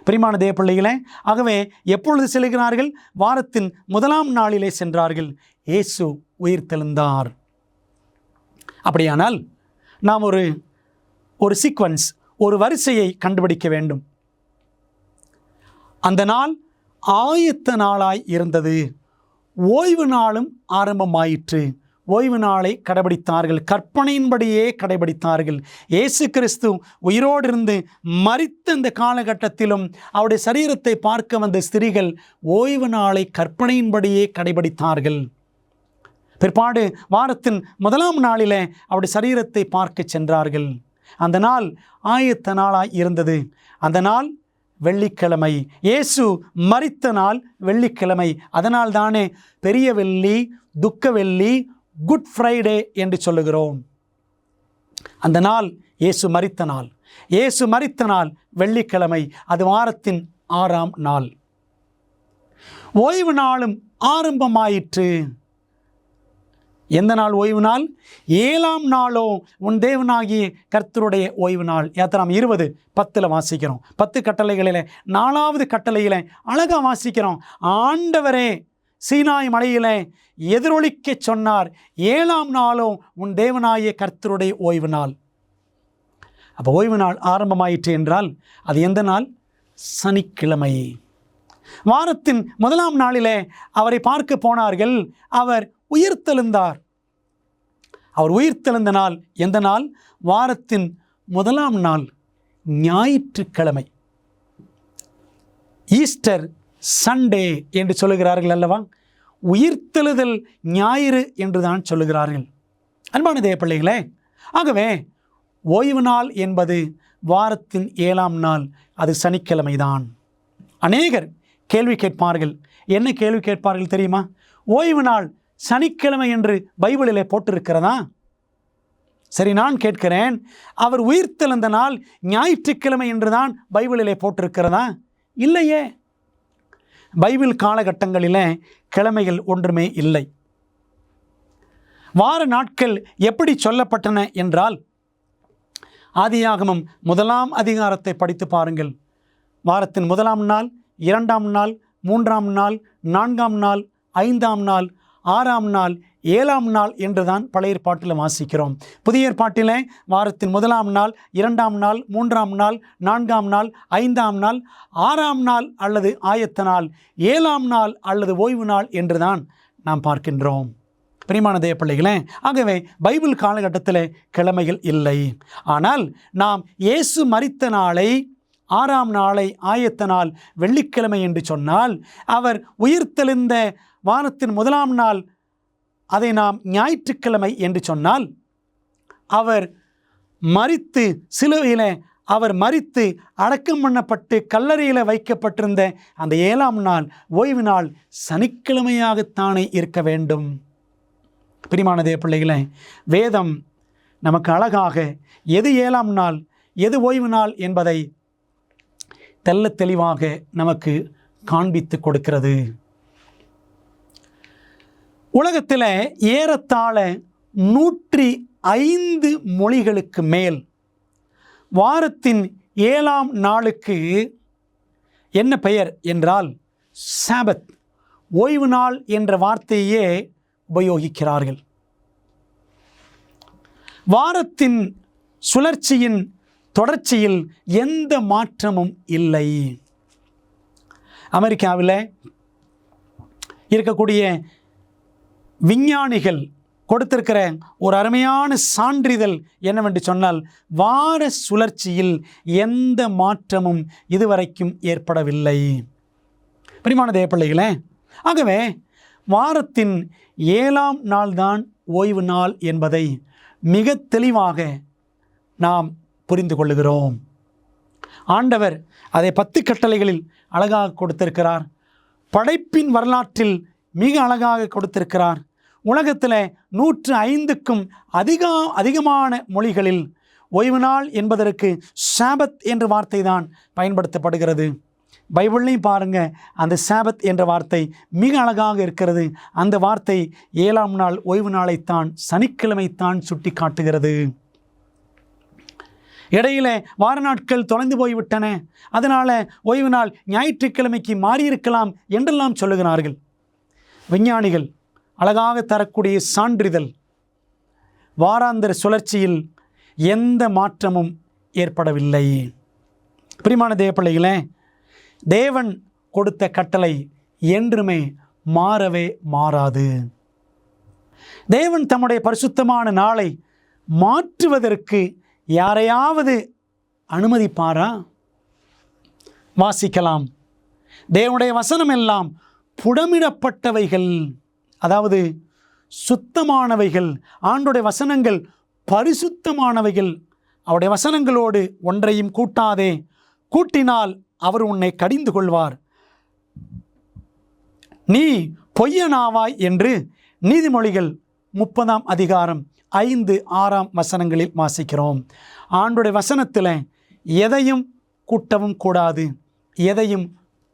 பிரியமான தேவ பிள்ளைகளே, ஆகவே எப்பொழுது செல்கிறார்கள்? வாரத்தின் 1ஆம் நாளிலே சென்றார்கள். இயேசு உயிர்த்தெழுந்தார். அப்படியானால் நாம் ஒரு சீக்வன்ஸ், ஒரு வரிசையை கண்டுபிடிக்க வேண்டும். அந்த நாள் ஆயத்த நாளாய் இருந்தது, ஓய்வு நாளும் ஆரம்பமாயிற்று. ஓய்வு நாளை கடைபிடித்தார்கள், கற்பனையின்படியே கடைபிடித்தார்கள். இயேசு கிறிஸ்து உயிரோடு இருந்து மரித்த இந்த காலகட்டத்திலும் அவருடைய சரீரத்தை பார்க்க வந்த ஸ்திரீகள் ஓய்வு நாளை கற்பனையின்படியே கடைபிடித்தார்கள். பிற்பாடு வாரத்தின் முதலாம் நாளிலே அவருடைய சரீரத்தை பார்க்க சென்றார்கள். அந்த நாள் ஆயத்த நாளாய் இருந்தது. அந்த நாள் வெள்ளிக்கிழமை. இயேசு மரித்த நாள் வெள்ளிக்கிழமை. அதனால் தானே பெரிய வெள்ளி, துக்க வெள்ளி, குட் ஃப்ரைடே என்று சொல்லுகிறோம். அந்த நாள் இயேசு மரித்த நாள். இயேசு மரித்த நாள் வெள்ளிக்கிழமை. அது வாரத்தின் 6ஆம் நாள். ஓய்வு நாளும் ஆரம்பமாயிற்று. எந்த நாள் ஓய்வு நாள்? 7ஆம் நாளோ உன் தேவனாகிய கர்த்தருடைய ஓய்வு நாள். யாத்திராம் 20:10 வாசிக்கிறோம். 10 கட்டளைகளில் 4வது கட்டளையில் அழகாக வாசிக்கிறோம். ஆண்டவரே சீனாய் மலையிலே எதிரொலிக்க சொன்னார், 7ஆம் நாளோ உன் தேவனாகிய கர்த்தருடைய ஓய்வு நாள். அப்போ ஓய்வு நாள் ஆரம்பமாயிற்று என்றால் அது எந்த நாள்? சனிக்கிழமை. வாரத்தின் முதலாம் நாளிலே அவரை பார்க்க போனார்கள். அவர் உயிர்த்தெழுந்தார். அவர் உயிர்த்தெழுந்த நாள் எந்த நாள்? வாரத்தின் முதலாம் நாள் ஞாயிற்றுக்கிழமை. ஈஸ்டர் சண்டே என்று சொல்லுகிறார்கள் அல்லவா? உயிர்த்தெழுதல் ஞாயிறு என்று தான் சொல்லுகிறார்கள். அன்பான தேவ பிள்ளைகளே, ஆகவே ஓய்வு நாள் என்பது வாரத்தின் 7ஆம் நாள், அது சனிக்கிழமை தான். அநேகர் கேள்வி கேட்பார்கள். என்ன கேள்வி கேட்பார்கள் தெரியுமா? ஓய்வு நாள் சனிக்கிழமை என்று பைபிளிலே போட்டிருக்கிறதா? சரி, நான் கேட்கிறேன், அவர் உயிர்த்தெழுந்த நாள் ஞாயிற்றுக்கிழமை என்று தான் பைபிளிலே போட்டிருக்கிறதா? இல்லையே. பைபிள் காலகட்டங்களில் கிழமைகள் ஒன்றுமே இல்லை. வார நாட்கள் எப்படி சொல்லப்பட்டன என்றால், ஆதியாகமம் 1ஆம் அதிகாரத்தை படித்து பாருங்கள். வாரத்தின் 1ஆம் நாள், 2ஆம் நாள், 3ஆம் நாள், 4ஆம் நாள், 5ஆம் நாள், 6ஆம் நாள், 7ஆம் நாள் என்றுதான் பழைய ஏற்பாட்டில் வாசிக்கிறோம். புதிய ஏற்பாட்டிலே வாரத்தின் 1ஆம் நாள், 2ஆம் நாள், 3ஆம் நாள், 4ஆம் நாள், 5ஆம் நாள், 6ஆம் நாள் அல்லது ஆயத்த நாள், 7ஆம் நாள் அல்லது ஓய்வு நாள் என்றுதான் நாம் பார்க்கின்றோம். பிரியமான தேவ பிள்ளைகளே, ஆகவே பைபிள் காலகட்டத்தில் கிழமைகள் இல்லை. ஆனால் நாம் இயேசு மரித்த நாளை, 6ஆம் நாளை ஆயத்த நாள் வெள்ளிக்கிழமை என்று சொன்னால், அவர் உயிர்த்தெழுந்த வாரத்தின் 1ஆம் நாள் அதை நாம் ஞாயிற்றுக்கிழமை என்று சொன்னால், அவர் மரித்து சிலுவையில் அவர் மரித்து அடக்கம் பண்ணப்பட்டு கல்லறையில் வைக்கப்பட்டிருந்த அந்த 7ஆம் நாள் ஓய்வு நாள் சனிக்கிழமையாகத்தானே இருக்க வேண்டும். பிரியமான தேவ பிள்ளைகளே, வேதம் நமக்கு அழகாக எது 7ஆம் நாள் எது ஓய்வு நாள் என்பதை தெள்ள தெளிவாக நமக்கு காண்பித்து கொடுக்கிறது. உலகத்தில் ஏறத்தாழ 105 மொழிகளுக்கு மேல் வாரத்தின் 7ஆம் நாளுக்கு என்ன பெயர் என்றால் சாபத், ஓய்வு நாள் என்ற வார்த்தையே உபயோகிக்கிறார்கள். வாரத்தின் சுழற்சியின் தொடர்ச்சியில் எந்த மாற்றமும் இல்லை. அமெரிக்காவில் இருக்கக்கூடிய விஞ்ஞானிகள் கொடுத்திருக்கிற ஒரு அருமையான சான்றிதழ் என்னவென்று சொன்னால், வார சுழற்சியில் எந்த மாற்றமும் இதுவரைக்கும் ஏற்படவில்லை. பிரியமான தேவ பிள்ளைகளே, ஆகவே வாரத்தின் 7ஆம் நாள்தான் ஓய்வு நாள் என்பதை மிக தெளிவாக நாம் புரிந்து கொள்ளுகிறோம். ஆண்டவர் அதை 10 கட்டளைகளில் அழகாக கொடுத்திருக்கிறார். படைப்பின் வரலாற்றில் மிக அழகாக கொடுத்திருக்கிறார். உலகத்தில் 105க்கும் அதிகமான மொழிகளில் ஓய்வு நாள் என்பதற்கு சாபத் என்ற வார்த்தை தான் பயன்படுத்தப்படுகிறது. பைபிள்லையும் பாருங்கள், அந்த சாபத் என்ற வார்த்தை மிக அழகாக இருக்கிறது. அந்த வார்த்தை 7ஆம் நாள் ஓய்வு நாளைத்தான், சனிக்கிழமைத்தான் சுட்டி காட்டுகிறது. இடையில வார நாட்கள் தொலைந்து போய்விட்டன, அதனால் ஓய்வு நாள் ஞாயிற்றுக்கிழமைக்கு மாறியிருக்கலாம் என்றெல்லாம் சொல்லுகிறார்கள். விஞ்ஞானிகள் அழகாக தரக்கூடிய சான்றிதழ், வாராந்திர சுழற்சியில் எந்த மாற்றமும் ஏற்படவில்லை. பிரியமான தேவ பிள்ளைகளே, தேவன் கொடுத்த கட்டளை என்றுமே மாறவே மாறாது. தேவன் தம்முடைய பரிசுத்தமான நாளை மாற்றுவதற்கு யாரையாவது அனுமதிப்பாரா? வாசிக்கலாம். தேவனுடைய வசனம் எல்லாம் புடமிடப்பட்டவைகள், அதாவது சுத்தமானவைகள், ஆண்டோடைய வசனங்கள் பரிசுத்தமானவைகள். அவருடைய வசனங்களோடு ஒன்றையும் கூட்டாதே, கூட்டினால் அவர் உன்னை கடிந்து கொள்வார். நீ பொய்யனாவாய் என்று நீதிமொழிகள் 30ஆம் அதிகாரம் 5, 6ஆம் வசனங்களில் வாசிக்கிறோம். ஆண்டோடைய வசனத்தில் எதையும் கூட்டவும் கூடாது, எதையும்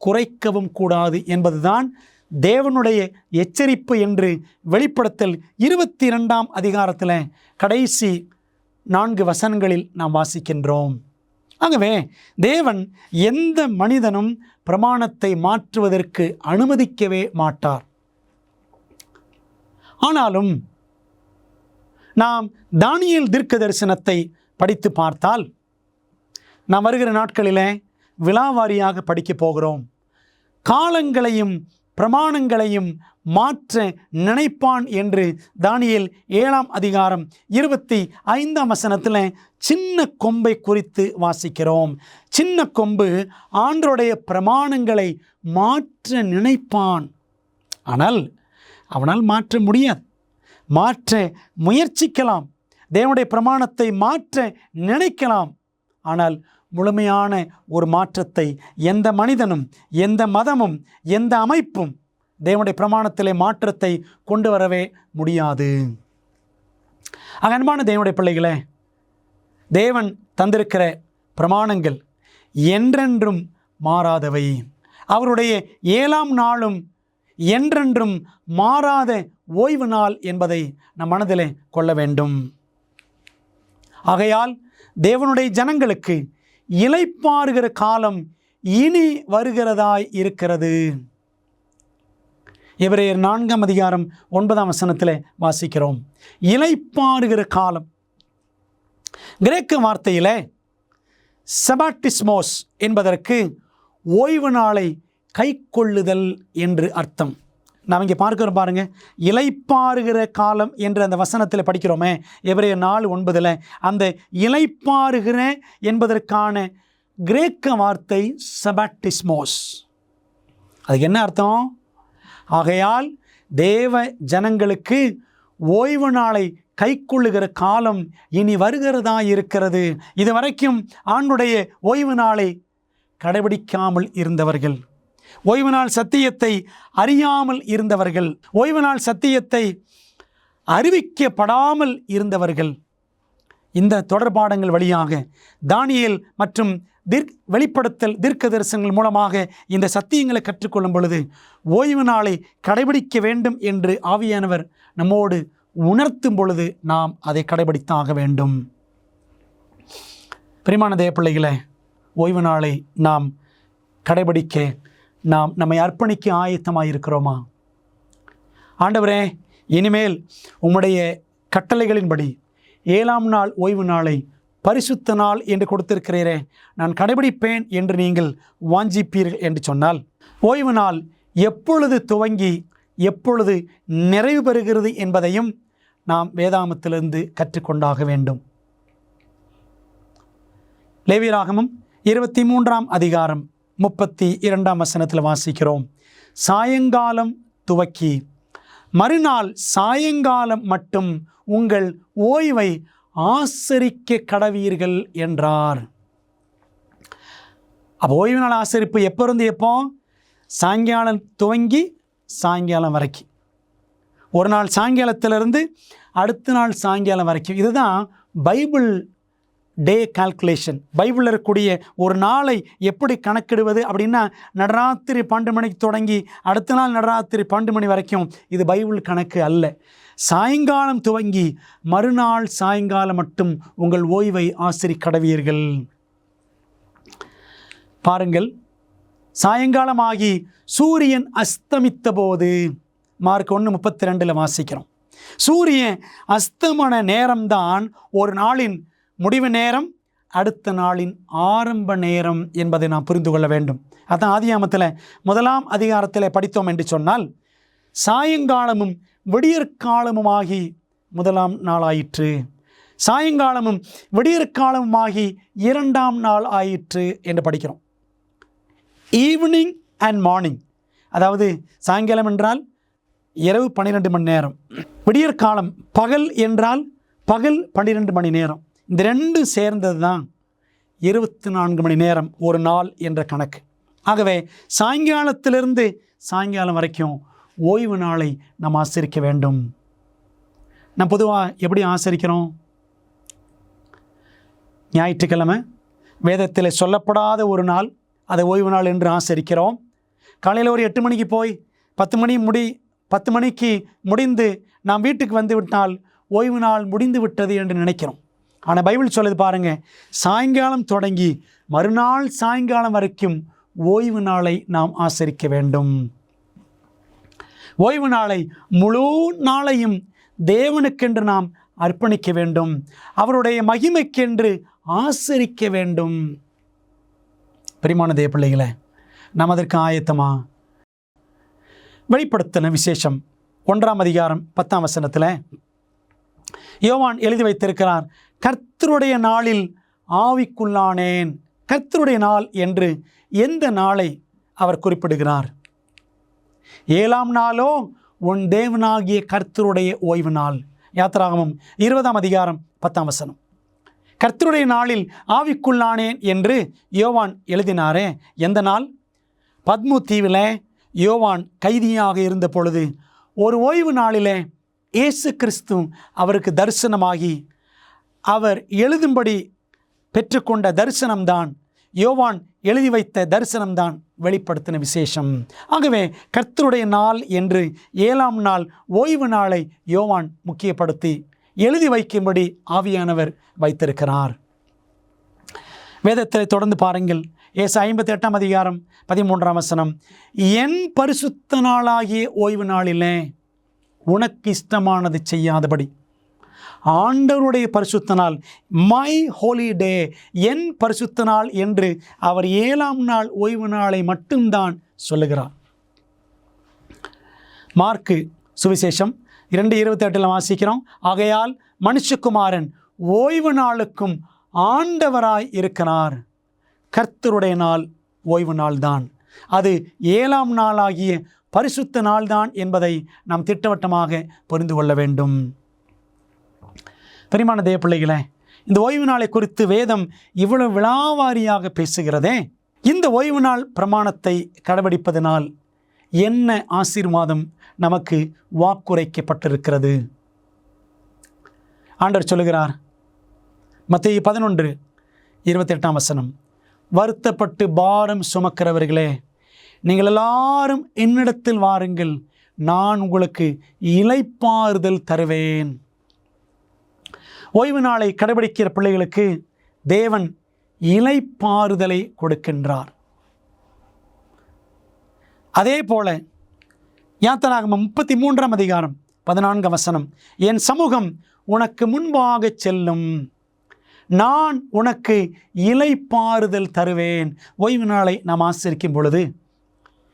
குறைக்கவும் கூடாது என்பதுதான் தேவனுடைய எச்சரிப்பு என்று வெளிப்படுத்தல் 22ஆம் அதிகாரத்தில் கடைசி 4 வசனங்களில் நாம் வாசிக்கின்றோம். ஆகவே தேவன் எந்த மனிதனும் பிரமாணத்தை மாற்றுவதற்கு அனுமதிக்கவே மாட்டார். ஆனாலும் நாம் தானியேல் தீர்க்க தரிசனத்தை படித்து பார்த்தால், நாம் வருகிற நாட்களில் விலாவாரியாக படிக்க போகிறோம். காலங்களையும் பிரமாணங்களையும் மாற்ற நினைப்பான் என்று தானியேல் 7ஆம் அதிகாரம் 25ஆம் வசனத்தில் சின்ன கொம்பை குறித்து வாசிக்கிறோம். சின்ன கொம்பு ஆண்டவருடைய பிரமாணங்களை மாற்ற நினைப்பான். ஆனால் அவனால் மாற்ற முடியாது. மாற்ற முயற்சிக்கலாம், தேவனுடைய பிரமாணத்தை மாற்ற நினைக்கலாம். ஆனால் முழுமையான ஒரு மாற்றத்தை எந்த மனிதனும், எந்த மதமும், எந்த அமைப்பும் தேவனுடைய பிரமாணத்திலே மாற்றத்தை கொண்டு வரவே முடியாது. அன்பான தேவனுடைய பிள்ளைகளே, தேவன் தந்திருக்கிற பிரமாணங்கள் என்றென்றும் மாறாதவை. அவருடைய 7ஆம் நாளும் என்றென்றும் மாறாத ஓய்வு நாள் என்பதை நம் மனதிலே கொள்ள வேண்டும். ஆகையால் தேவனுடைய ஜனங்களுக்கு இளைப்பாறுகிற காலம் இனி வருகிறதாய் இருக்கிறது. எபிரேயர் 4ஆம் அதிகாரம் 9ஆம் வசனத்தில் வாசிக்கிறோம். இளைப்பாறுகிற காலம். கிரேக்க வார்த்தையில் செபாட்டிஸ்மோஸ் என்பதற்கு ஓய்வு நாளை கை கொள்ளுதல் என்று அர்த்தம். நாம் இங்கே பார்க்கிறோம் பாருங்க, இளைப்பாறுகிற காலம் என்று அந்த வசனத்தில் படிக்கிறோமே, எபிரேயர் 4:9. அந்த இளைப்பாறுகிற என்பதற்கான கிரேக்க வார்த்தை செபாட்டிஸ்மோஸ். அதுக்கு என்ன அர்த்தம்? ஆகையால் தேவ ஜனங்களுக்கு ஓய்வு நாளை கை கொள்ளுகிற காலம் இனி வருகிறதா இருக்கிறது. இதுவரைக்கும் ஆண்டுடைய ஓய்வு நாளை கடைபிடிக்காமல் இருந்தவர்கள், ஓய்வு நாள் சத்தியத்தை அறியாமல் இருந்தவர்கள், ஓய்வு நாள் சத்தியத்தை அறிவிக்கப்படாமல் இருந்தவர்கள், இந்த தொடர்பாடங்கள் வழியாக தானியேல் மற்றும் வெளிப்படுத்தல் தீர்க்க தரிசனங்கள் மூலமாக இந்த சத்தியங்களை கற்றுக்கொள்ளும் பொழுது ஓய்வு நாளை கடைபிடிக்க வேண்டும் என்று ஆவியானவர் நம்மோடு உணர்த்தும் பொழுது நாம் அதை கடைபிடித்தாக வேண்டும். பிரியமான தேவ பிள்ளைகளே, ஓய்வு நாளை நாம் கடைபிடிக்க நாம் நம்மை அர்ப்பணிக்க ஆயத்தமாக இருக்கிறோமா? ஆண்டவரே, இனிமேல் உம்முடைய கட்டளைகளின்படி 7ஆம் நாள் ஓய்வு நாளை பரிசுத்த நாள் என்று கொடுத்திருக்கிறீரே, நான் கடைபிடிப்பேன் என்று நீங்கள் வாஞ்சிப்பீர்கள் என்று சொன்னால், ஓய்வு நாள் எப்பொழுது துவங்கி எப்பொழுது நிறைவு பெறுகிறது என்பதையும் நாம் வேதாகமத்திலிருந்து கற்றுக்கொண்டாக வேண்டும். லேவியராகமம் 23ஆம் அதிகாரம் 32ஆம் வசனத்தில் வாசிக்கிறோம். சாயங்காலம் துவக்கி மறுநாள் சாயங்காலம் மட்டும் உங்கள் ஓய்வை ஆசரிக்க கடவீர்கள் என்றார். அப்போ ஓய்வு நாள் ஆசரிப்பு எப்போ இருந்து எப்போ? சாயங்காலம் துவங்கி சாயங்காலம் வரைக்கும். ஒரு நாள் சாயங்காலத்திலிருந்து அடுத்த நாள் சாயங்காலம் வரைக்கும். இதுதான் பைபிள் டே கால்குலேஷன். பைபிளில் இருக்கக்கூடிய ஒரு நாளை எப்படி கணக்கிடுவது அப்படின்னா, நடராத்திரி 12 மணிக்கு தொடங்கி அடுத்த நாள் நடராத்திரி 12 மணி வரைக்கும் இது பைபிள் கணக்கு அல்ல. சாயங்காலம் துவங்கி மறுநாள் சாயங்காலம் மட்டும் உங்கள் ஓய்வை ஆசரிக்கடவீர்கள். பாருங்கள், சாயங்காலமாகி சூரியன் அஸ்தமித்த போது, மார்க் 1:32 வாசிக்கிறோம். சூரியன் அஸ்தமன நேரம்தான் ஒரு நாளின் முடிவு நேரம், அடுத்த நாளின் ஆரம்ப நேரம் என்பதை நாம் புரிந்து கொள்ள வேண்டும். அதான் ஆதியாகமத்தில் 1ஆம் அதிகாரத்தில் படித்தோம் என்று சொன்னால், சாயங்காலமும் விடியற்காலமுமாகி 1ஆம் நாள் ஆயிற்று, சாயங்காலமும் விடியற்காலமுமாகி 2ஆம் நாள் ஆயிற்று என்று படிக்கிறோம். ஈவினிங் அண்ட் மார்னிங், அதாவது சாயங்காலம் என்றால் இரவு 12 மணி நேரம், விடியற்காலம் பகல் என்றால் பகல் 12 மணி நேரம். இந்த ரெண்டும் சேர்ந்தது தான் 24 மணி நேரம் ஒரு நாள் என்ற கணக்கு. ஆகவே சாயங்காலத்திலிருந்து சாயங்காலம் வரைக்கும் ஓய்வு நாளை நாம் ஆசரிக்க வேண்டும். நம்ம பொதுவாக எப்படி ஆசரிக்கிறோம்? ஞாயிற்றுக்கிழமை வேதத்தில் சொல்லப்படாத ஒரு நாள், அதை ஓய்வு நாள் என்று ஆசரிக்கிறோம். காலையில் ஒரு 8 மணிக்கு போய் 10 மணிக்கு முடிந்து நாம் வீட்டுக்கு வந்து விட்டால் ஓய்வு நாள் முடிந்து விட்டது என்று நினைக்கிறோம். ஆனால் பைபிள் சொல்லுது பாருங்கள், சாயங்காலம் தொடங்கி மறுநாள் சாயங்காலம் வரைக்கும் ஓய்வு நாளை நாம் ஆசரிக்க வேண்டும். ஓய்வு நாளை முழு நாளையும் தேவனுக்கென்று நாம் அர்ப்பணிக்க வேண்டும். அவருடைய மகிமைக்கென்று ஆசரிக்க வேண்டும். பிரியமான தேவ பிள்ளைகளே, நாம் அதற்கு ஆயத்தமா? வெளிப்படுத்தின விசேஷம் 1ஆம் அதிகாரம் 10ஆம் வசனத்தில் யோவான் எழுதி வைத்திருக்கிறார், கர்த்தருடைய நாளில் ஆவிக்குள்ளானேன். கர்த்தருடைய நாள் என்று எந்த நாளை அவர் குறிப்பிடுகிறார்? 7ஆம் நாளோ உன் தேவனாகிய கர்த்தருடைய ஓய்வு நாள். யாத்திராகமம் 20ஆம் அதிகாரம் 10ஆம் வசனம். கர்த்தருடைய நாளில் ஆவிக்குள்ளானேன் என்று யோவான் எழுதினாரே, எந்த நாள்? பத்மு தீவில் யோவான் கைதியாக இருந்த பொழுது ஒரு ஓய்வு நாளிலே இயேசு கிறிஸ்து அவருக்கு தரிசனமாகி அவர் எழுதும்படி பெற்றுக்கொண்ட தரிசனம்தான், யோவான் எழுதி வைத்த தரிசனம்தான் வெளிப்படுத்தின விசேஷம். ஆகவே கர்த்தருடைய நாள் என்று 7ஆம் நாள் ஓய்வு நாளை யோவான் முக்கியப்படுத்தி எழுதி வைக்கும்படி ஆவியானவர் வைத்திருக்கிறார். வேதத்தில் தொடர்ந்து பாருங்கள், ஏசாயா 58ஆம் அதிகாரம் 13ஆம் வசனம், என் பரிசுத்த நாளாகிய ஓய்வு நாளிலே உனக்கு இஷ்டமானது செய்யாதபடி. ஆண்டவருடைய பரிசுத்த நாள், மை ஹோலிடே, என் பரிசுத்த நாள் என்று அவர் 7ஆம் நாள் ஓய்வு நாளை மட்டும்தான் சொல்லுகிறார். மார்க்கு சுவிசேஷம் 2:28 வாசிக்கிறோம், ஆகையால் மனுஷகுமாரன் ஓய்வு நாளுக்கும் ஆண்டவராய் இருக்கிறார். கர்த்தருடைய நாள் ஓய்வு நாள்தான், அது 7ஆம் நாளாகிய பரிசுத்த நாள்தான் என்பதை நாம் திட்டவட்டமாக புரிந்து கொள்ள வேண்டும். பிரியமான தேவ பிள்ளைகளே, இந்த ஓய்வு நாளை குறித்து வேதம் இவ்வளவு விலாவாரியாக பேசுகிறதே, இந்த ஓய்வு நாள் பிரமாணத்தை கடைபிடிப்பதனால் என்ன ஆசீர்வாதம் நமக்கு வாக்குரைக்கப்பட்டிருக்கிறது? ஆண்டவர் சொல்லுகிறார், மத்தேயு 11:28ஆம் வசனம், வருத்தப்பட்டு பாரம் சுமக்கிறவர்களே, நீங்கள் எல்லாரும் என்னிடத்தில் வாருங்கள், நான் உங்களுக்கு இளைப்பாறுதல் தருவேன். ஓய்வு நாளை கடைபிடிக்கிற பிள்ளைகளுக்கு தேவன் இளைப்பாறுதலை கொடுக்கின்றார். அதே போல யாத்திராகமம் 33ஆம் அதிகாரம் 14ஆம் வசனம், என் சமூகம் உனக்கு முன்பாக செல்லும், நான் உனக்கு இளைப்பாறுதல் தருவேன். ஓய்வு நாளை நாம் ஆசரிக்கும் பொழுது,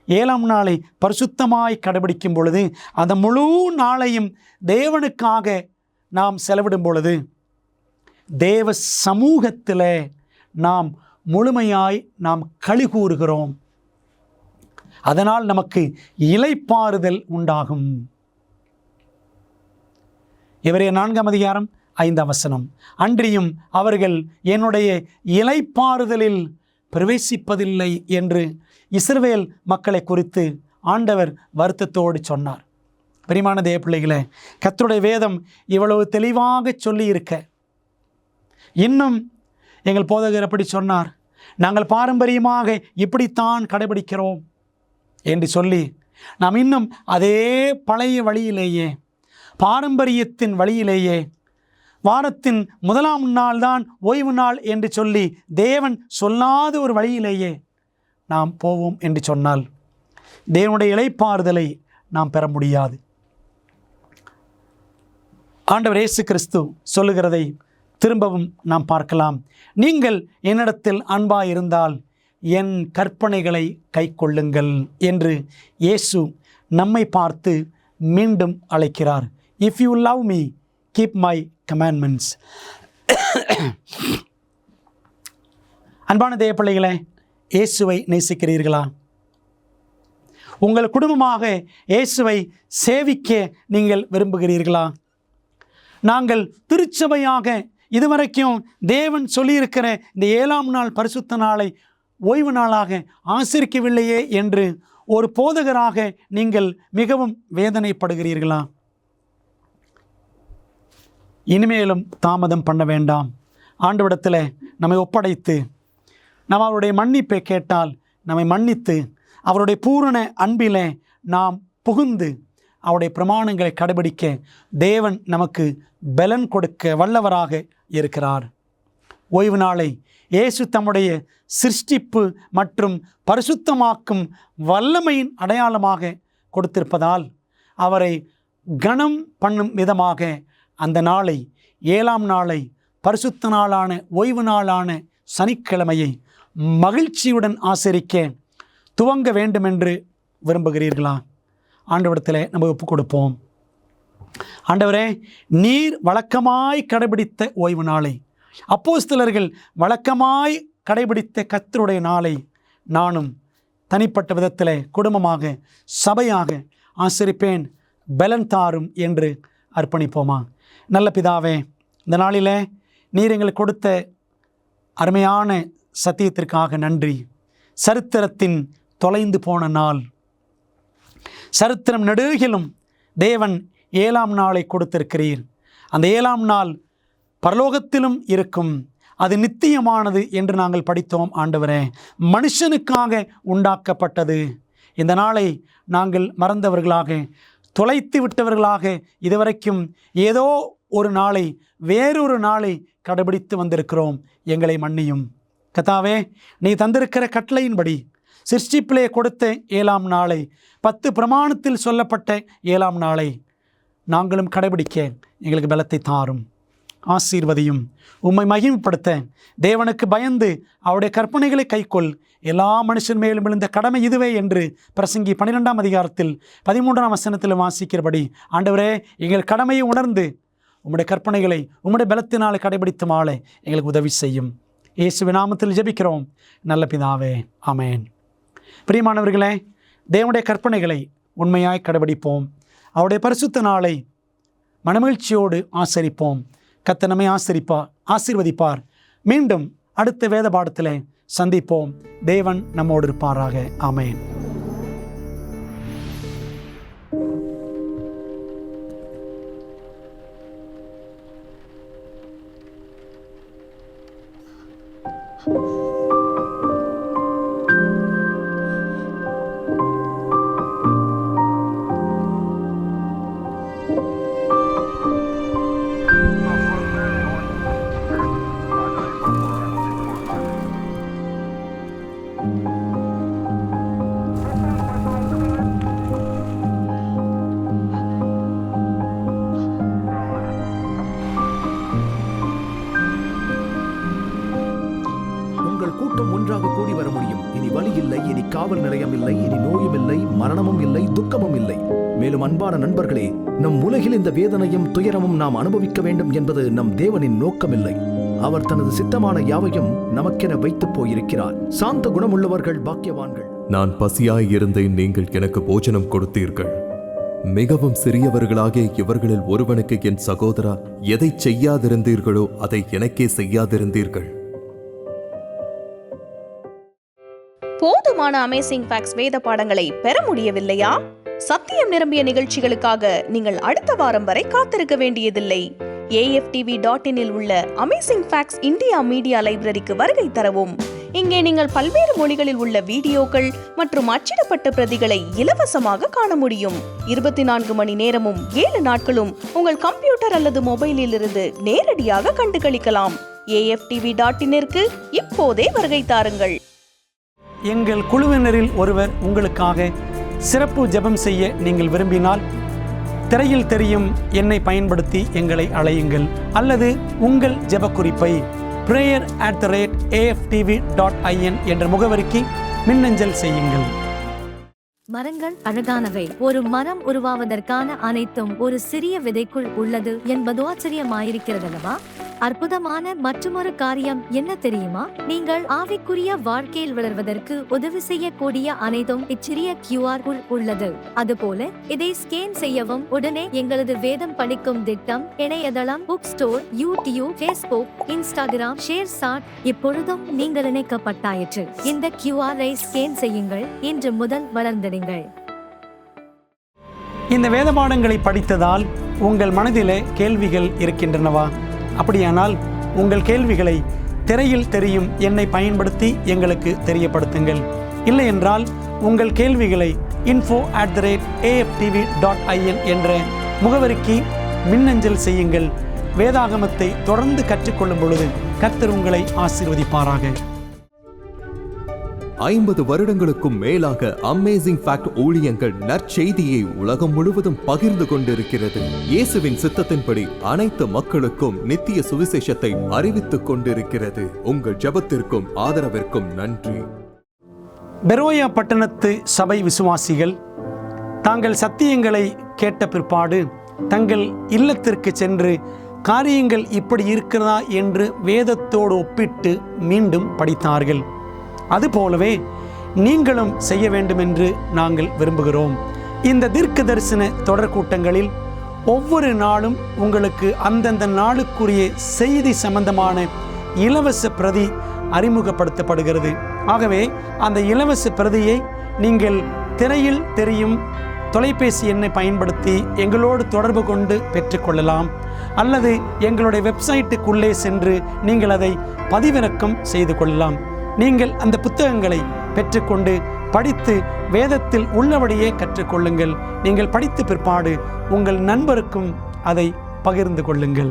7ஆம் நாளை பரிசுத்தமாய் கடைபிடிக்கும் பொழுது, அந்த முழு நாளையும் தேவனுக்காக நாம் செலவிடும் பொழுது தேவ சமூகத்தில் நாம் முழுமையாய் நாம் களி கூறுகிறோம். அதனால் நமக்கு இளைப்பாறுதல் உண்டாகும். எபிரேயர் 4ஆம் அதிகாரம் 5ஆம் வசனம், அன்றியும் அவர்கள் என்னுடைய இளைப்பாறுதலில் பிரவேசிப்பதில்லை என்று இஸ்ரவேல் மக்களை குறித்து ஆண்டவர் வருத்தத்தோடு சொன்னார். பிரியமான தேவ பிள்ளைகளே, கர்த்தருடைய வேதம் இவ்வளவு தெளிவாக சொல்லி இருக்க, இன்னும் எங்கள் போதகர் அப்படி சொன்னார், நாங்கள் பாரம்பரியமாக இப்படித்தான் கடைபிடிக்கிறோம் என்று சொல்லி நாம் இன்னும் அதே பழைய வழியிலேயே, பாரம்பரியத்தின் வழியிலேயே, வாரத்தின் 1ஆம் நாள் தான் ஓய்வு நாள் என்று சொல்லி தேவன் சொல்லாத ஒரு வழியிலேயே நாம் போவோம் என்று சொன்னால் தேவனுடைய இளைப்பாறுதலை நாம் பெற முடியாது. ஆண்டவர் இயேசு கிறிஸ்து சொல்லுகிறதை திரும்பவும் நாம் பார்க்கலாம், நீங்கள் என்னிடத்தில் அன்பாய் இருந்தால் என் கற்பனைகளை கைக்கொள்ளுங்கள் என்று இயேசு நம்மை பார்த்து மீண்டும் அழைக்கிறார். If you love me keep my commandments. அன்பான தேவ பிள்ளைகளே, இயேசுவை நேசிக்கிறீர்களா? உங்கள் குடும்பமாக இயேசுவை சேவிக்க நீங்கள் விரும்புகிறீர்களா? நாங்கள் திருச்சபையாக இதுவரைக்கும் தேவன் சொல்லியிருக்கிற இந்த 7ஆம் நாள் பரிசுத்த நாளை ஓய்வு நாளாக ஆசரிக்கவில்லையே என்று ஒரு போதகராக நீங்கள் மிகவும் வேதனைப்படுகிறீர்களா? இனிமேலும் தாமதம் பண்ண வேண்டாம். ஆண்டவரிடத்தில் நம்மை ஒப்படைத்து நாம் அவருடைய மன்னிப்பை கேட்டால் நம்மை மன்னித்து அவருடைய பூரண அன்பிலே நாம் புகுந்து அவருடைய பிரமாணங்களை கடைபிடிக்க தேவன் நமக்கு பலன் கொடுக்க வல்லவராக இருக்கிறார். ஓய்வு நாளை இயேசு தம்முடைய சிருஷ்டிப்பு மற்றும் பரிசுத்தமாக்கும் வல்லமையின் அடையாளமாக கொடுத்திருப்பதால் அவரை கனம் பண்ணும் விதமாக அந்த நாளை 7ஆம் நாளை பரிசுத்த நாளான ஓய்வு நாளான சனிக்கிழமையை மகிழ்ச்சியுடன் ஆசரிக்க துவங்க வேண்டுமென்று விரும்புகிறீர்களா? ஆண்டவரிடத்தில் நம்ம ஒப்புக் கொடுப்போம். ஆண்டவரே, நீர் வழக்கமாய் கடைபிடித்த ஓய்வு நாளை, அப்போஸ்தலர்கள் வழக்கமாய் கடைபிடித்த கர்த்தருடைய நாளை நானும் தனிப்பட்ட விதத்தில் குடும்பமாக சபையாக ஆசரிப்பேன், பலன் தாரும் என்று அர்ப்பணிப்போமா? நல்ல பிதாவே, இந்த நாளில் நீர் எங்களுக்கு கொடுத்த அருமையான சத்தியத்திற்காக நன்றி. சரித்திரத்தின் தொலைந்து போன நாள், சரித்திரம் நெடுகிலும் தேவன் 7ஆம் நாளை கொடுத்திருக்கிறீர். அந்த 7ஆம் நாள் பரலோகத்திலும் இருக்கும், அது நித்தியமானது என்று நாங்கள் படித்தோம். ஆண்டவரே, மனுஷனுக்காக உண்டாக்கப்பட்டது. இந்த நாளை நாங்கள் மறந்தவர்களாக, தொலைத்து விட்டவர்களாக, இதுவரைக்கும் ஏதோ ஒரு நாளை வேறொரு நாளை கடைபிடித்து வந்திருக்கிறோம். எங்களை மன்னியும் கர்த்தாவே. நீ தந்திருக்கிற கட்டளையின்படி சிருஷ்டிப்பிலே கொடுத்த 7ஆம் நாளை, 10 பிரமாணத்தில் சொல்லப்பட்ட 7ஆம் நாளை நாங்களும் கடைபிடிக்க எங்களுக்கு பலத்தை தாரும், ஆசீர்வதியும். உம்மை மகிமைப்படுத்த தேவனுக்கு பயந்து அவருடைய கற்பனைகளை கைக்கொள். எல்லா மனுஷன் மேலும் விழுந்த கடமை இதுவே என்று பிரசங்கி 12ஆம் அதிகாரத்தில் 13ஆம் வசனத்தில் வாசிக்கிறபடி ஆண்டவரே, எங்கள் கடமையை உணர்ந்து உம்முடைய கற்பனைகளை உம்முடைய பலத்தினால் கடைபிடித்து மாள எங்களுக்கு உதவி செய்யும். இயேசுவின் நாமத்தில் ஜெபிக்கிறோம் நல்ல பிதாவே, ஆமென். பிரியமானவர்களே, தேவனுடைய கற்பனைகளை உண்மையாய் கடைபிடிப்போம். அவருடைய பரிசுத்த நாளை மனமகிழ்ச்சியோடு ஆசரிப்போம். கர்த்தர் நம்மை ஆசீர்வதிப்பார். மீண்டும் அடுத்த வேத பாடத்தில் சந்திப்போம். தேவன் நம்மோடு இருப்பாராக. ஆமென். கூட்டம் ஒன்றாக கூடி வர முடியும். இனி வலி இல்லை, இனி காவல் நிலையம் இல்லை, இனி நோயும் இல்லை, மரணமும் இல்லை, துக்கமும் இல்லை. மேலும் அன்பான நண்பர்களே, நம் உலகில் இந்த வேதனையும் துயரமும் நாம் அனுபவிக்க வேண்டும் என்பது நம் தேவனின் நோக்கமில்லை. அவர் தனது சித்தமான யாவையும் நமக்கென வைத்து போயிருக்கிறார். சாந்த குணமுள்ளவர்கள் பாக்கியவான்கள். நான் பசியாய் இருந்தேன், நீங்கள் எனக்கு போஜனம் கொடுத்தீர்கள். மிகவும் சிறியவர்களாகிய இவர்களில் ஒருவனுக்கு என் சகோதரா எதை செய்யாதிருந்தீர்களோ அதை எனக்கே செய்யாதிருந்தீர்கள். போதுமான அமேசிங் ஃபேக்ட்ஸ் வேத பாடங்களை பெற முடியவில்லையா? சத்தியம் நிரம்பிய நிகழ்ச்சிகளுக்காக நீங்கள் அடுத்த வாரம் வரை காத்திருக்க வேண்டியதில்லை. AFTV.in இல் உள்ள அமேசிங் ஃபேக்ட்ஸ் இந்தியா மீடியா லைப்ரரிக்கு வருகை தரவும். இங்கே நீங்கள் பல்வேறு மொழிகளில் உள்ள வீடியோக்கள் மற்றும் அச்சிடப்பட்ட பிரதிகளை இலவசமாக காண முடியும். 24 மணி நேரமும் 7 நாட்களும் உங்கள் கம்ப்யூட்டர் அல்லது மொபைலில் இருந்து நேரடியாக கண்டுகளிக்கலாம். AFTV.in இப்போதே வருகை தாருங்கள். எங்கள் குழுவினரில் ஒருவர் உங்களுக்காக சிறப்பு ஜெபம் செய்ய நீங்கள் விரும்பினால் திரையில் தெரியும் எண்ணை பயன்படுத்தி எங்களை அழையுங்கள் அல்லது உங்கள் ஜெப குறிப்பை prayer@aftv.in என்ற முகவரிக்கு மின்னஞ்சல் செய்யுங்கள். மரங்கள் அழகானவை. ஒரு மரம் உருவாவதற்கான அனைத்தும் ஒரு சிறிய விதைக்குள் உள்ளது என்பது ஆச்சரியமாயிருக்கிறதல்லவா? அற்புதமான மற்றுமொரு காரியம் என்ன தெரியுமா? நீங்கள் ஆவிக்குரிய வாழ்க்கையில் வளர்வதற்கு உதவி செய்யக்கூடிய அனைத்தும் இச்சிறிய QR உள் உள்ளது. அதுபோல இதை ஸ்கேன் செய்யவும் உடனே எங்களது வேதம் படிக்கும் திட்டம், இணையதளம், book store, YouTube, Facebook, Instagram, ShareChat இப்பொழுதும் நீங்கள் இணைக்கப்பட்டாயிற்று. இந்த QR-ஐ ஸ்கேன் செய்யுங்கள். இன்று முதல் வளர்ந்திடுங்கள். இந்த வேத பாடங்களை படித்ததால் உங்கள் மனதிலே கேள்விகள் இருக்கின்றனவா? அப்படியானால் உங்கள் கேள்விகளை திரையில் தெரியும் எண்ணை பயன்படுத்தி எங்களுக்கு தெரியப்படுத்துங்கள். இல்லை என்றால் உங்கள் கேள்விகளை info@aftv.in என்ற முகவரிக்கு மின்னஞ்சல் செய்யுங்கள். வேதாகமத்தை தொடர்ந்து கற்றுக்கொள்ளும் பொழுது கர்த்தர் உங்களை ஆசீர்வதிப்பாராக. 50 வருடங்களுக்கும் மேலாக அமேசிங் ஃபேக்ட் ஊழியங்கள் நற்செய்தியை உலகம் முழுவதும் பகிர்ந்து கொண்டிருக்கிறது. இயேசுவின் சித்தத்தின்படி அனைத்து மக்களுக்கும் நித்திய சுவிசேஷத்தை அறிவித்துக் கொண்டிருக்கிறது. உங்கள் ஜெபத்திற்கும் ஆதரவிற்கும் நன்றி. பெரோயா பட்டணத்து சபை விசுவாசிகள் தாங்கள் சத்தியங்களை கேட்ட பிற்பாடு தங்கள் இல்லத்திற்கு சென்று காரியங்கள் இப்படி இருக்கிறதா என்று வேதத்தோடு ஒப்பிட்டு மீண்டும் படித்தார்கள். அதுபோலவே நீங்களும் செய்ய வேண்டும் என்று நாங்கள் விரும்புகிறோம். இந்த தீர்க்க தரிசன தொடர் கூட்டங்களில் ஒவ்வொரு நாளும் உங்களுக்கு அந்தந்த நாளுக்குரிய செய்தி சம்பந்தமான இலவச பிரதி அறிமுகப்படுத்தப்படுகிறது. ஆகவே அந்த இலவச பிரதியை நீங்கள் திரையில் தெரியும் தொலைபேசி எண்ணை பயன்படுத்தி எங்களோடு தொடர்பு கொண்டு பெற்றுக்கொள்ளலாம். அல்லது எங்களுடைய வெப்சைட்டுக்குள்ளே சென்று நீங்கள் அதை பதிவிறக்கம் செய்து கொள்ளலாம். நீங்கள் அந்த புத்தகங்களை பெற்றுக்கொண்டு படித்து வேதத்தில் உள்ளபடியே கற்றுக்கொள்ளுங்கள். நீங்கள் படித்த பிற்பாடு உங்கள் நண்பருக்கும் அதை பகிர்ந்து கொள்ளுங்கள்.